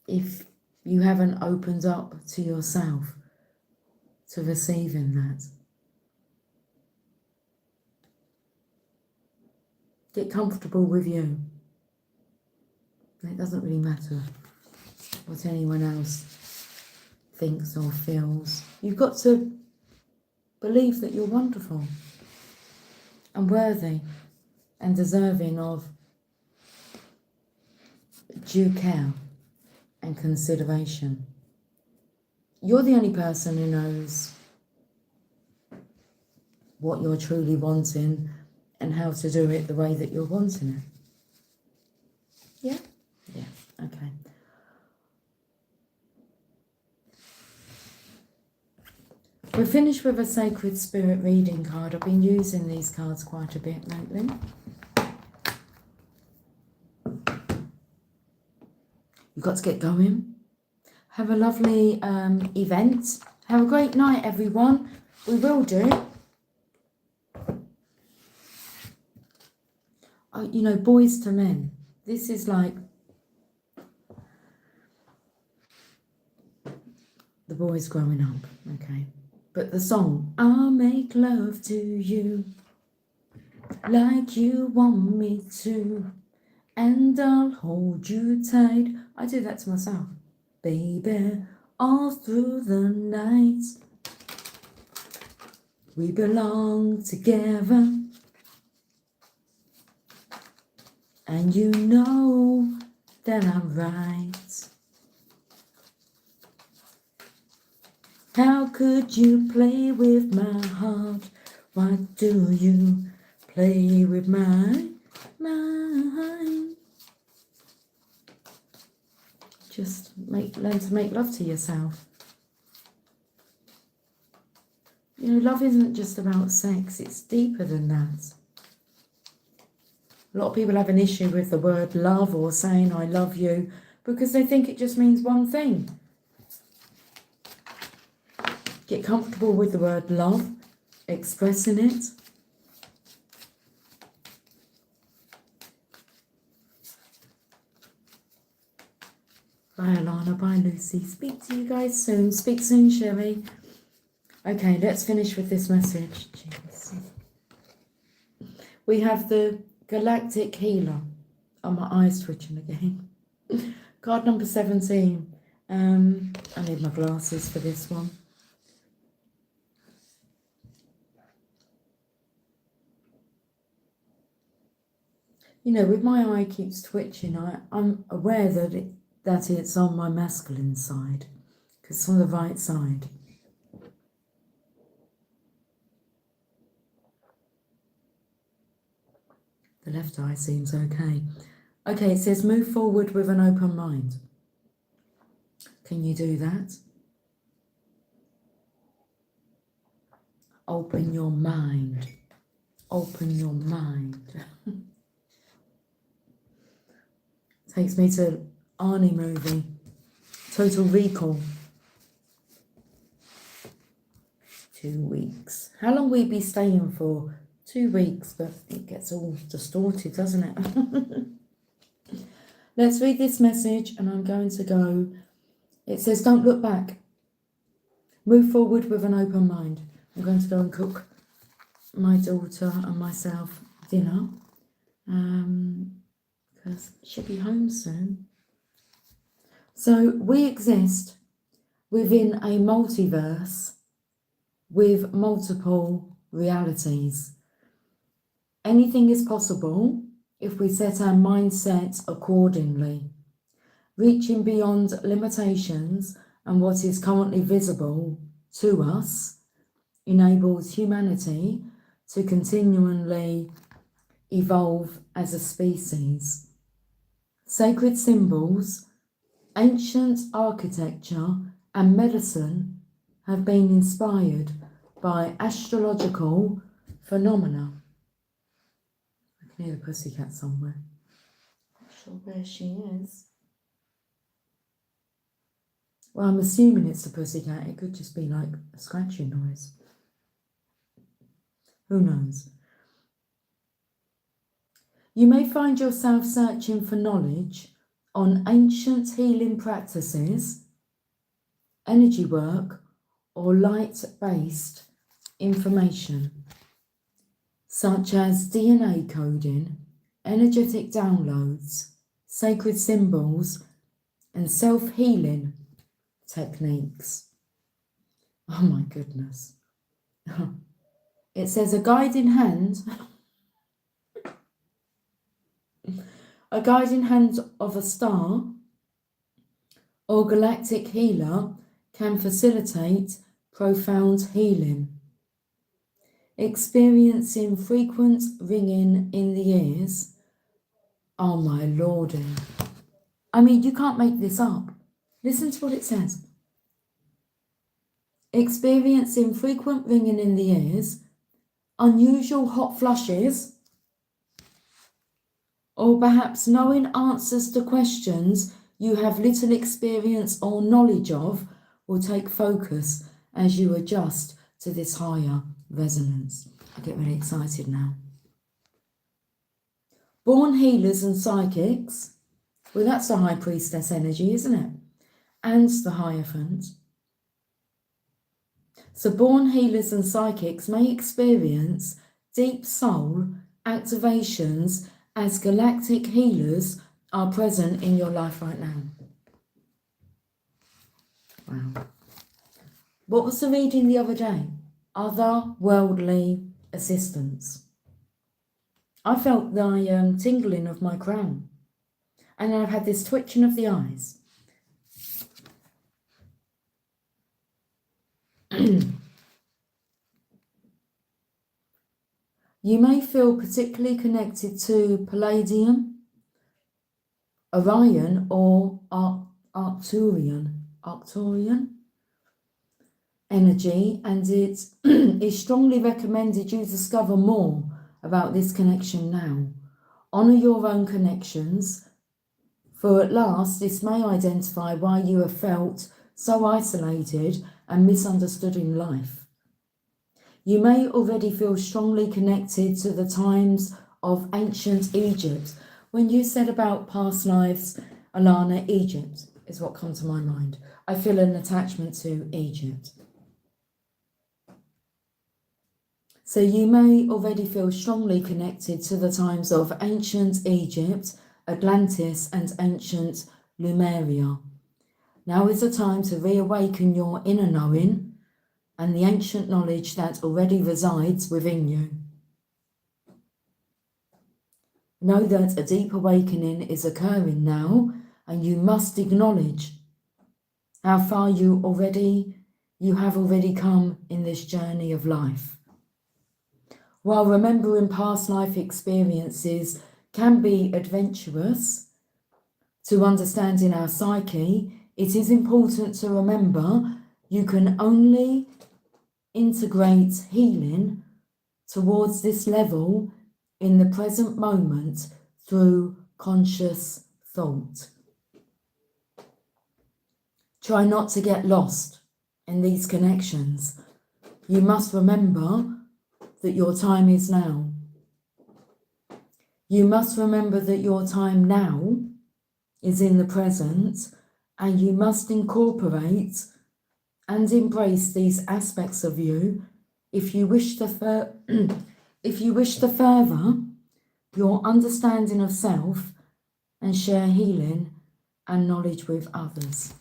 Speaker 1: if you haven't opened up to yourself to receiving that. Get comfortable with you. It doesn't really matter what anyone else thinks or feels. You've got to believe that you're wonderful and worthy and deserving of due care and consideration. You're the only person who knows what you're truly wanting and how to do it the way that you're wanting it. Yeah? Yeah, okay. We're finished with a Sacred Spirit reading card. I've been using these cards quite a bit lately. You've got to get going. Have a lovely event. Have a great night, everyone. We will do. Boys to Men. This is like the boys growing up, okay? But the song, I'll make love to you like you want me to, and I'll hold you tight. I do that to myself. Baby, all through the night, we belong together. And you know that I'm right. How could you play with my heart? Why do you play with my mind? Just learn to make love to yourself. Love isn't just about sex, it's deeper than that. A lot of people have an issue with the word love or saying I love you because they think it just means one thing. Get comfortable with the word love, expressing it. Bye Alana, bye Lucy. Speak to you guys soon. Speak soon, Sherry. Okay, let's finish with this message. Jeez. We have the Galactic Healer. Oh, my eyes twitching again. Card number 17. I need my glasses for this one. With my eye keeps twitching, I'm aware that it's on my masculine side, because it's on the right side. The left eye seems okay. Okay, it says move forward with an open mind. Can you do that? Open your mind. Open your mind. Takes me to Arnie movie, Total Recall. 2 weeks. How long we be staying for? 2 weeks, but it gets all distorted, doesn't it? Let's read this message, and I'm going to go. It says, don't look back. Move forward with an open mind. I'm going to go and cook my daughter and myself dinner, because she'll be home soon. So we exist within a multiverse with multiple realities. Anything is possible if we set our mindset accordingly. Reaching beyond limitations and what is currently visible to us enables humanity to continually evolve as a species. Sacred symbols, ancient architecture, and medicine have been inspired by astrological phenomena. I can hear the pussycat somewhere. Not sure where she is. Well, I'm assuming it's a pussycat. It could just be like a scratching noise. Who knows? You may find yourself searching for knowledge on ancient healing practices, energy work, or light-based information, such as DNA coding, energetic downloads, sacred symbols, and self-healing techniques. Oh my goodness. It says a guiding hand of a star or galactic healer can facilitate profound healing. Experiencing frequent ringing in the ears. Oh my lordy. I mean, you can't make this up. Listen to what it says. Experiencing frequent ringing in the ears, unusual hot flushes, or perhaps knowing answers to questions you have little experience or knowledge of will take focus as you adjust to this higher resonance. I get really excited now. Born healers and psychics, well, that's the high priestess energy, isn't it? And the Hierophant. So born healers and psychics may experience deep soul activations as galactic healers are present in your life right now. Wow. What was the reading the other day? Otherworldly assistance. I felt the tingling of my crown, and I've had this twitching of the eyes. You may feel particularly connected to Palladium, Orion, or Arcturian energy, and it is strongly recommended you discover more about this connection now. Honour your own connections, for at last this may identify why you have felt so isolated and misunderstood in life. You may already feel strongly connected to the times of ancient Egypt. When you said about past lives, Alana, Egypt is what comes to my mind. I feel an attachment to Egypt. So you may already feel strongly connected to the times of ancient Egypt, Atlantis, and ancient Lemuria. Now is the time to reawaken your inner knowing and the ancient knowledge that already resides within you. Know that a deep awakening is occurring now, and you must acknowledge how far you have already come in this journey of life. While remembering past life experiences can be adventurous to understanding our psyche, it is important to remember you can only integrate healing towards this level in the present moment through conscious thought. Try not to get lost in these connections, You must remember that your time is now. You must remember that your time now is in the present, and you must incorporate and embrace these aspects of you if you wish to if you wish to further your understanding of self and share healing and knowledge with others.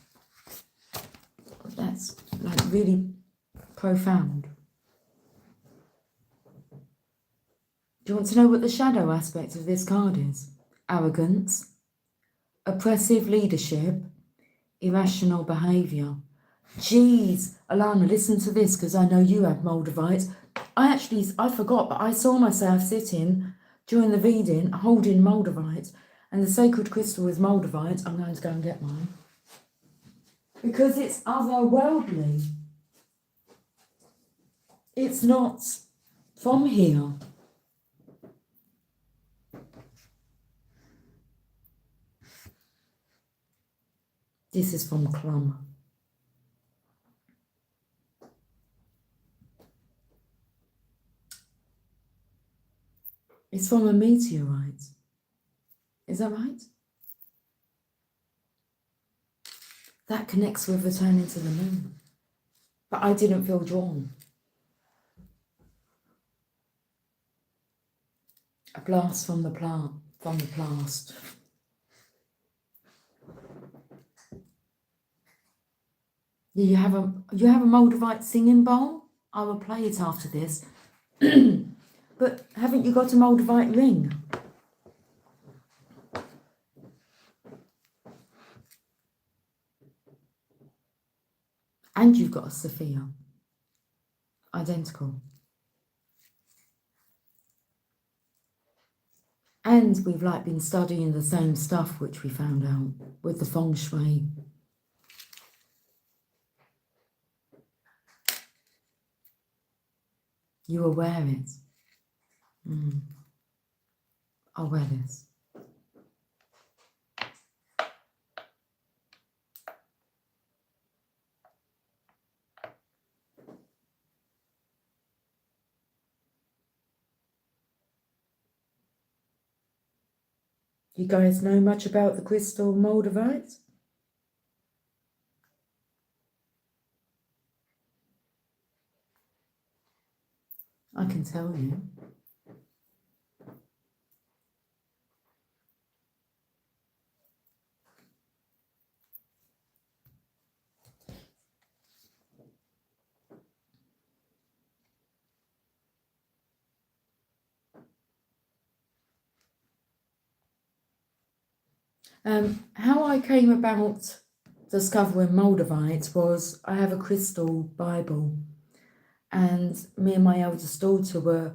Speaker 1: That's like really profound. Do you want to know what the shadow aspect of this card is? Arrogance, oppressive leadership, irrational behaviour. Jeez, Alana, listen to this, because I know you have Moldavite. I forgot, but I saw myself sitting during the reading holding Moldavite, and the sacred crystal is Moldavite. I'm going to go and get mine. Because it's otherworldly. It's not from here. This is from Clum. It's from a meteorite. Is that right? That connects with returning to the moon. But I didn't feel drawn. A blast from the past. You have a Moldavite singing bowl? I will play it after this. But haven't you got a Moldavite ring? And you've got a Sophia. Identical. And we've been studying the same stuff, which we found out with the feng shui. You will wear it. I'll wear this. You guys know much about the crystal Moldavite? I can tell you. How I came about discovering Moldavite was I have a crystal Bible, and me and my eldest daughter were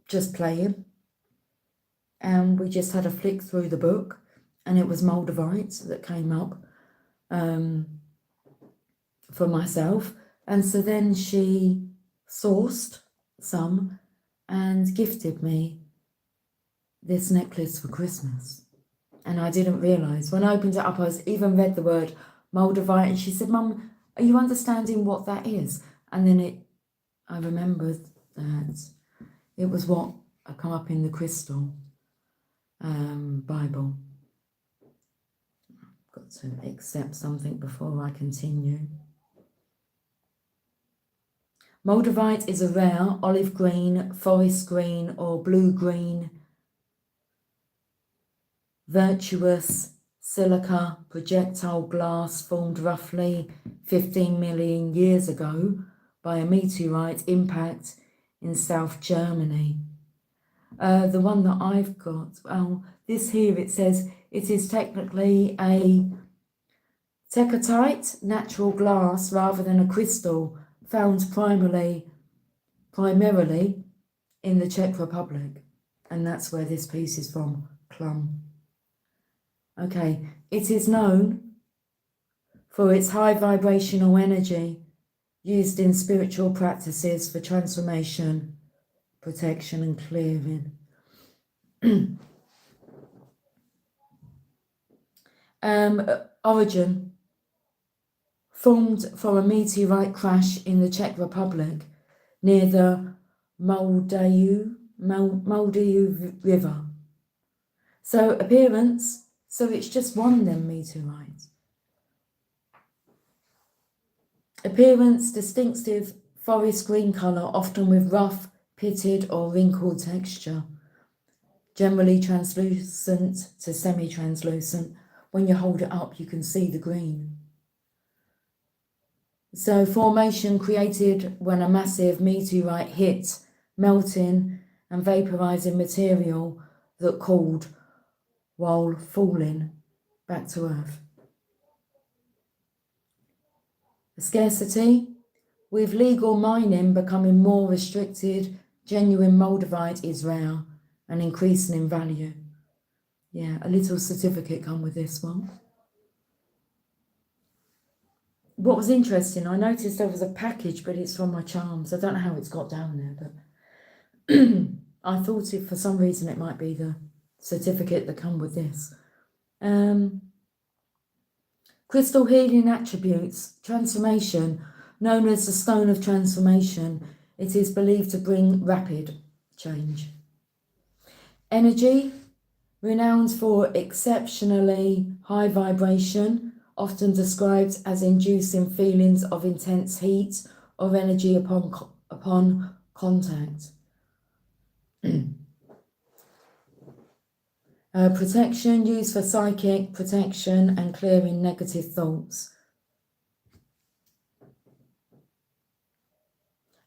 Speaker 1: just playing, and we just had a flick through the book, and it was Moldavite that came up for myself. And so then she sourced some and gifted me this necklace for Christmas. And I didn't realise. When I opened it up, I even read the word Moldavite, and she said, "Mum, are you understanding what that is?" And then I remembered that it was what had come up in the crystal Bible. I've got to accept something before I continue. Moldavite is a rare olive green, forest green, or blue-green virtuous silica projectile glass formed roughly 15 million years ago by a meteorite impact in South Germany. The one that I've got, this here, it says it is technically a tekatite, natural glass rather than a crystal, found primarily in the Czech Republic. And that's where this piece is from, Clum. Okay, it is known for its high vibrational energy used in spiritual practices for transformation, protection, and clearing. Origin: formed from a meteorite crash in the Czech Republic near the Moldau River. So appearance, so it's just one of them meteorites. Appearance, distinctive forest green colour, often with rough, pitted or wrinkled texture. Generally translucent to semi-translucent. When you hold it up, you can see the green. So formation created when a massive meteorite hit, melting and vaporizing material that cooled while falling back to Earth. The scarcity, with legal mining becoming more restricted, genuine moldavite is rare and increasing in value. Yeah, a little certificate come with this one. What was interesting, I noticed there was a package, but it's from my charms. I don't know how it's got down there, but I thought for some reason it might be the certificate that come with this. Crystal healing attributes, transformation, known as the Stone of Transformation. It is believed to bring rapid change. Energy, renowned for exceptionally high vibration, often described as inducing feelings of intense heat or energy upon contact. Protection, used for psychic protection and clearing negative thoughts.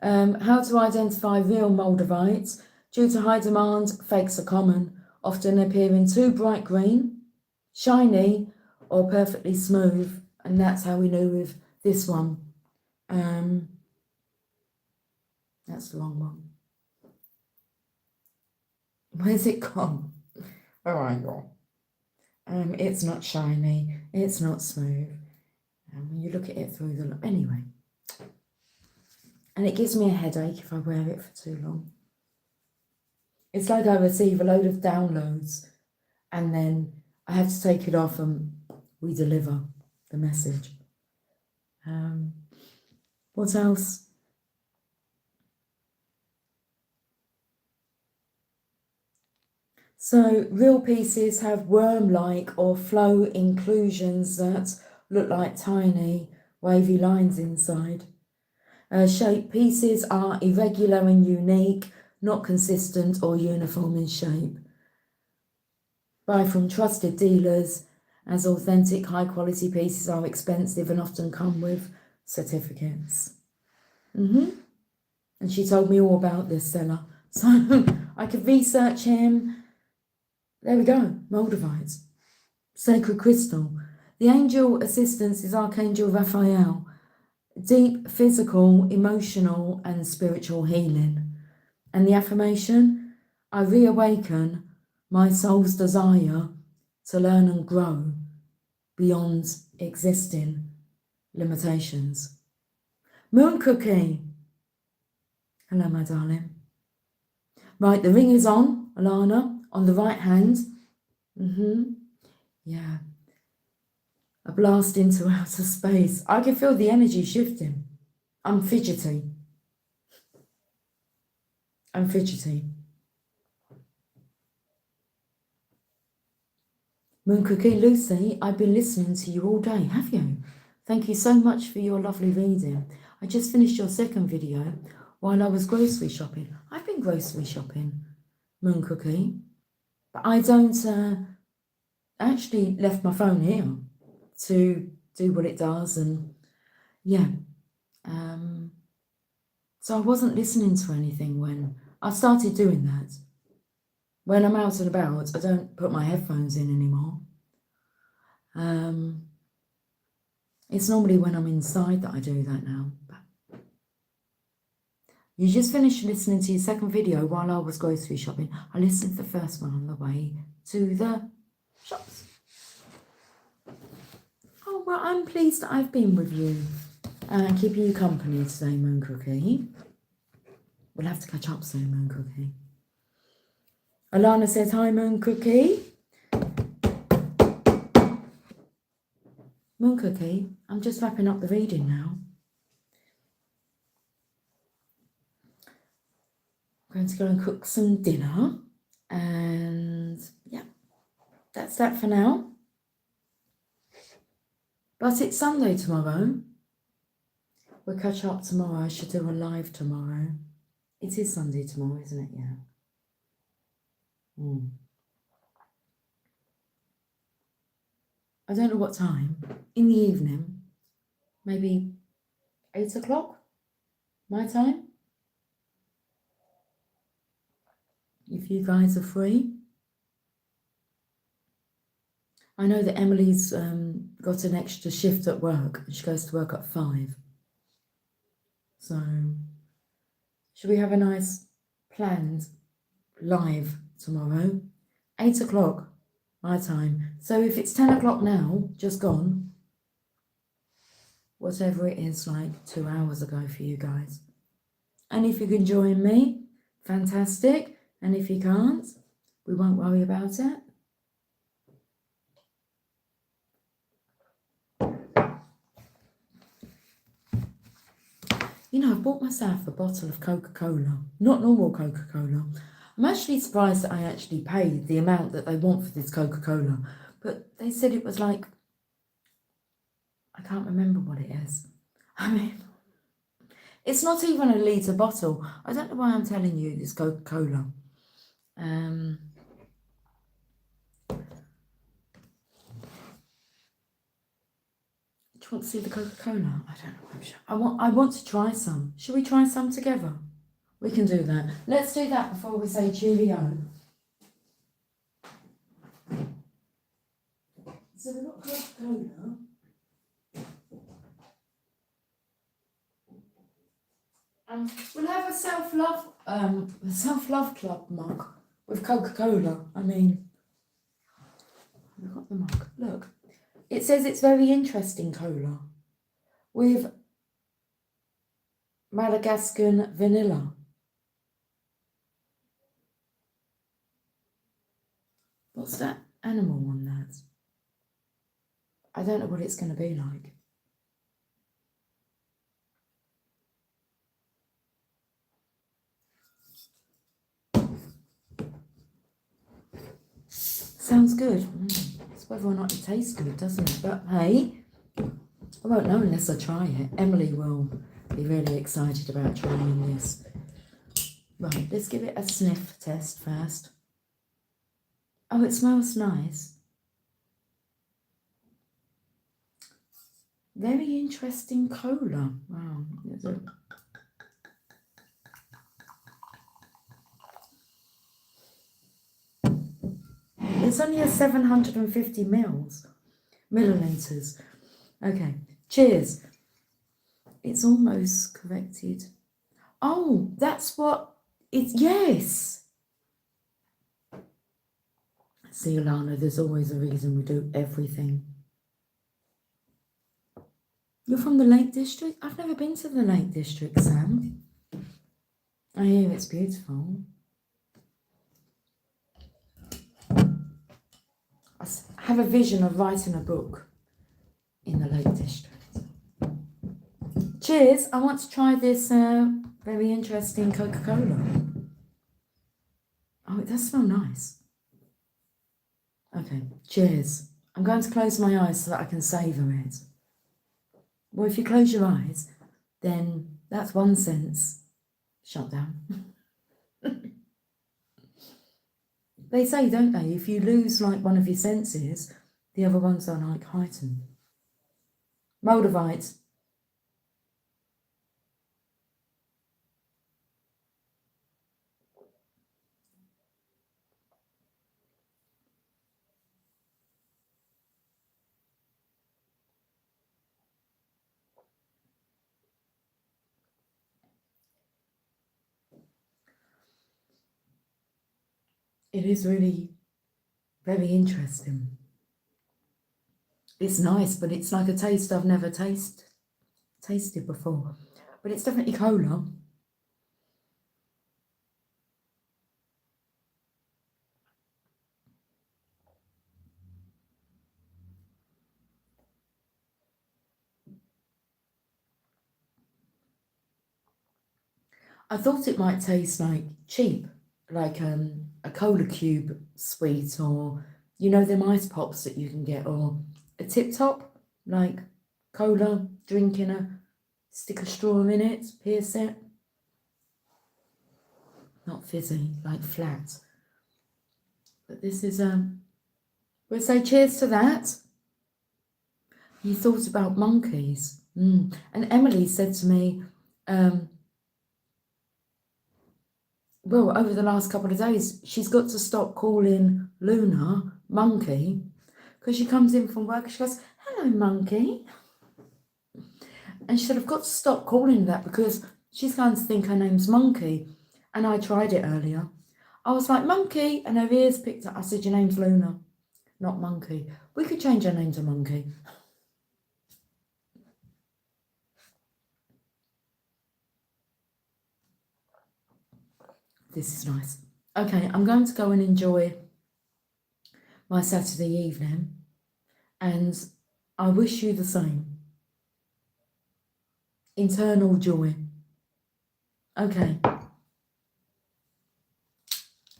Speaker 1: How to identify real moldavites. Due to high demand, fakes are common, often appearing too bright green, shiny, or perfectly smooth. And that's how we know with this one. That's the wrong one. Where's it gone? Where are you? It's not shiny. It's not smooth. When you look at it through the... Anyway. And it gives me a headache if I wear it for too long. It's like I receive a load of downloads and then I have to take it off and we deliver the message. What else? So real pieces have worm-like or flow inclusions that look like tiny wavy lines inside. Shaped pieces are irregular and unique, not consistent or uniform in shape. Buy from trusted dealers, as authentic high-quality pieces are expensive and often come with certificates. And she told me all about this seller, so I could research him. There we go, moldavites. Sacred crystal. The angel assistance is Archangel Raphael. Deep physical, emotional and spiritual healing. And the affirmation, I reawaken my soul's desire to learn and grow beyond existing limitations. Moon cookie. Hello, my darling. Right, the ring is on, Alana, on the right hand. Yeah. A blast into outer space. I can feel the energy shifting. I'm fidgety. Moon Cookie Lucy, I've been listening to you all day, have you? Thank you so much for your lovely reading. I just finished your second video while I was grocery shopping. I've been grocery shopping, Moon Cookie, but I don't, I actually left my phone here to do what it does, and yeah, so I wasn't listening to anything when I started doing that. When I'm out and about, I don't put my headphones in anymore. It's normally when I'm inside that I do that now. But you just finished listening to your second video while I was grocery shopping. I listened to the first one on the way to the shops. Oh, well, I'm pleased that I've been with you and keeping you company today, Moon Cookie. We'll have to catch up soon, Moon Cookie. Alana says, hi, Moon Cookie. Moon Cookie, I'm just wrapping up the reading now. I'm going to go and cook some dinner. And yeah, that's that for now. But it's Sunday tomorrow. We'll catch up tomorrow. I should do a live tomorrow. It is Sunday tomorrow, isn't it? Yeah. I don't know what time. In the evening. Maybe 8 o'clock? My time? If you guys are free. I know that Emily's got an extra shift at work. She goes to work at 5. So, should we have a nice planned live tomorrow? 8 o'clock, my time. So if it's 10 o'clock now, just gone, whatever it is, like 2 hours ago for you guys. And if you can join me, fantastic. And if you can't, we won't worry about it. You know, I've bought myself a bottle of Coca-Cola, not normal Coca-Cola. I'm actually surprised that I actually paid the amount that they want for this Coca-Cola. But they said it was like, I can't remember what it is. I mean, it's not even a litre bottle. I don't know why I'm telling you this Coca-Cola. Do you want to see the Coca-Cola? I don't know. I'm sure. I want to try some. Should we try some together? We can do that. Let's do that before we say cheerio. So we've got Coca-Cola. We'll have a self-love club mug with Coca-Cola. I mean, we've got the mug. Look, it says it's very interesting cola with Madagascar vanilla. What's that animal on that? I don't know what it's going to be like. Sounds good. It's whether or not it tastes good, doesn't it? But hey, I won't know unless I try it. Emily will be really excited about trying this. Right, let's give it a sniff test first. Oh, it smells nice. Very interesting cola. Wow. It's only a 750 milliliters. Okay, cheers. It's almost corrected. Oh, that's what it's, yes. See, Alana, there's always a reason we do everything. You're from the Lake District? I've never been to the Lake District, Sam. I hear it's beautiful. I have a vision of writing a book in the Lake District. Cheers. I want to try this very interesting Coca-Cola. Oh, it does smell nice. Okay, cheers. I'm going to close my eyes so that I can savour it. Well, if you close your eyes, then that's one sense shut down. They say, don't they, if you lose like one of your senses, the other ones are like heightened. Moldavite. It is really very interesting. It's nice, but it's like a taste I've never tasted before. But it's definitely cola. I thought it might taste like cheap, like a cola cube sweet, or you know them ice pops that you can get, or a tip top, like cola drink in a stick of straw in it, pierce it. Not fizzy, like flat. But this is we'll say cheers to that. You thought about monkeys. And Emily said to me, well, over the last couple of days, she's got to stop calling Luna Monkey, because she comes in from work and she goes, hello, Monkey. And she said, I've got to stop calling that because she's going to think her name's Monkey. And I tried it earlier. I was like, Monkey, and her ears picked up. I said, your name's Luna, not Monkey. We could change her name to Monkey. This is nice. Okay, I'm going to go and enjoy my Saturday evening, and I wish you the same. Internal joy. Okay.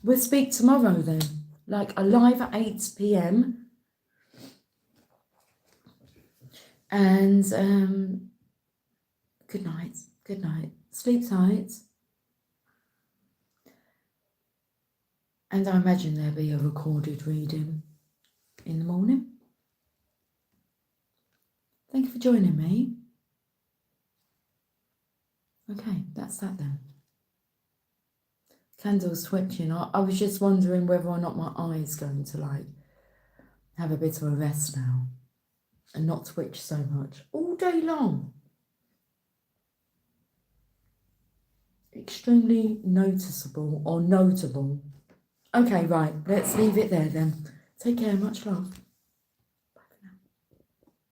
Speaker 1: We'll speak tomorrow then, like a live at 8 p.m. And good night. Good night. Sleep tight. And I imagine there'll be a recorded reading in the morning. Thank you for joining me. Okay, that's that then. Candle's twitching. I was just wondering whether or not my eye's going to like have a bit of a rest now and not twitch so much all day long. Extremely noticeable or notable. Okay, right, let's leave it there then. Take care, much love.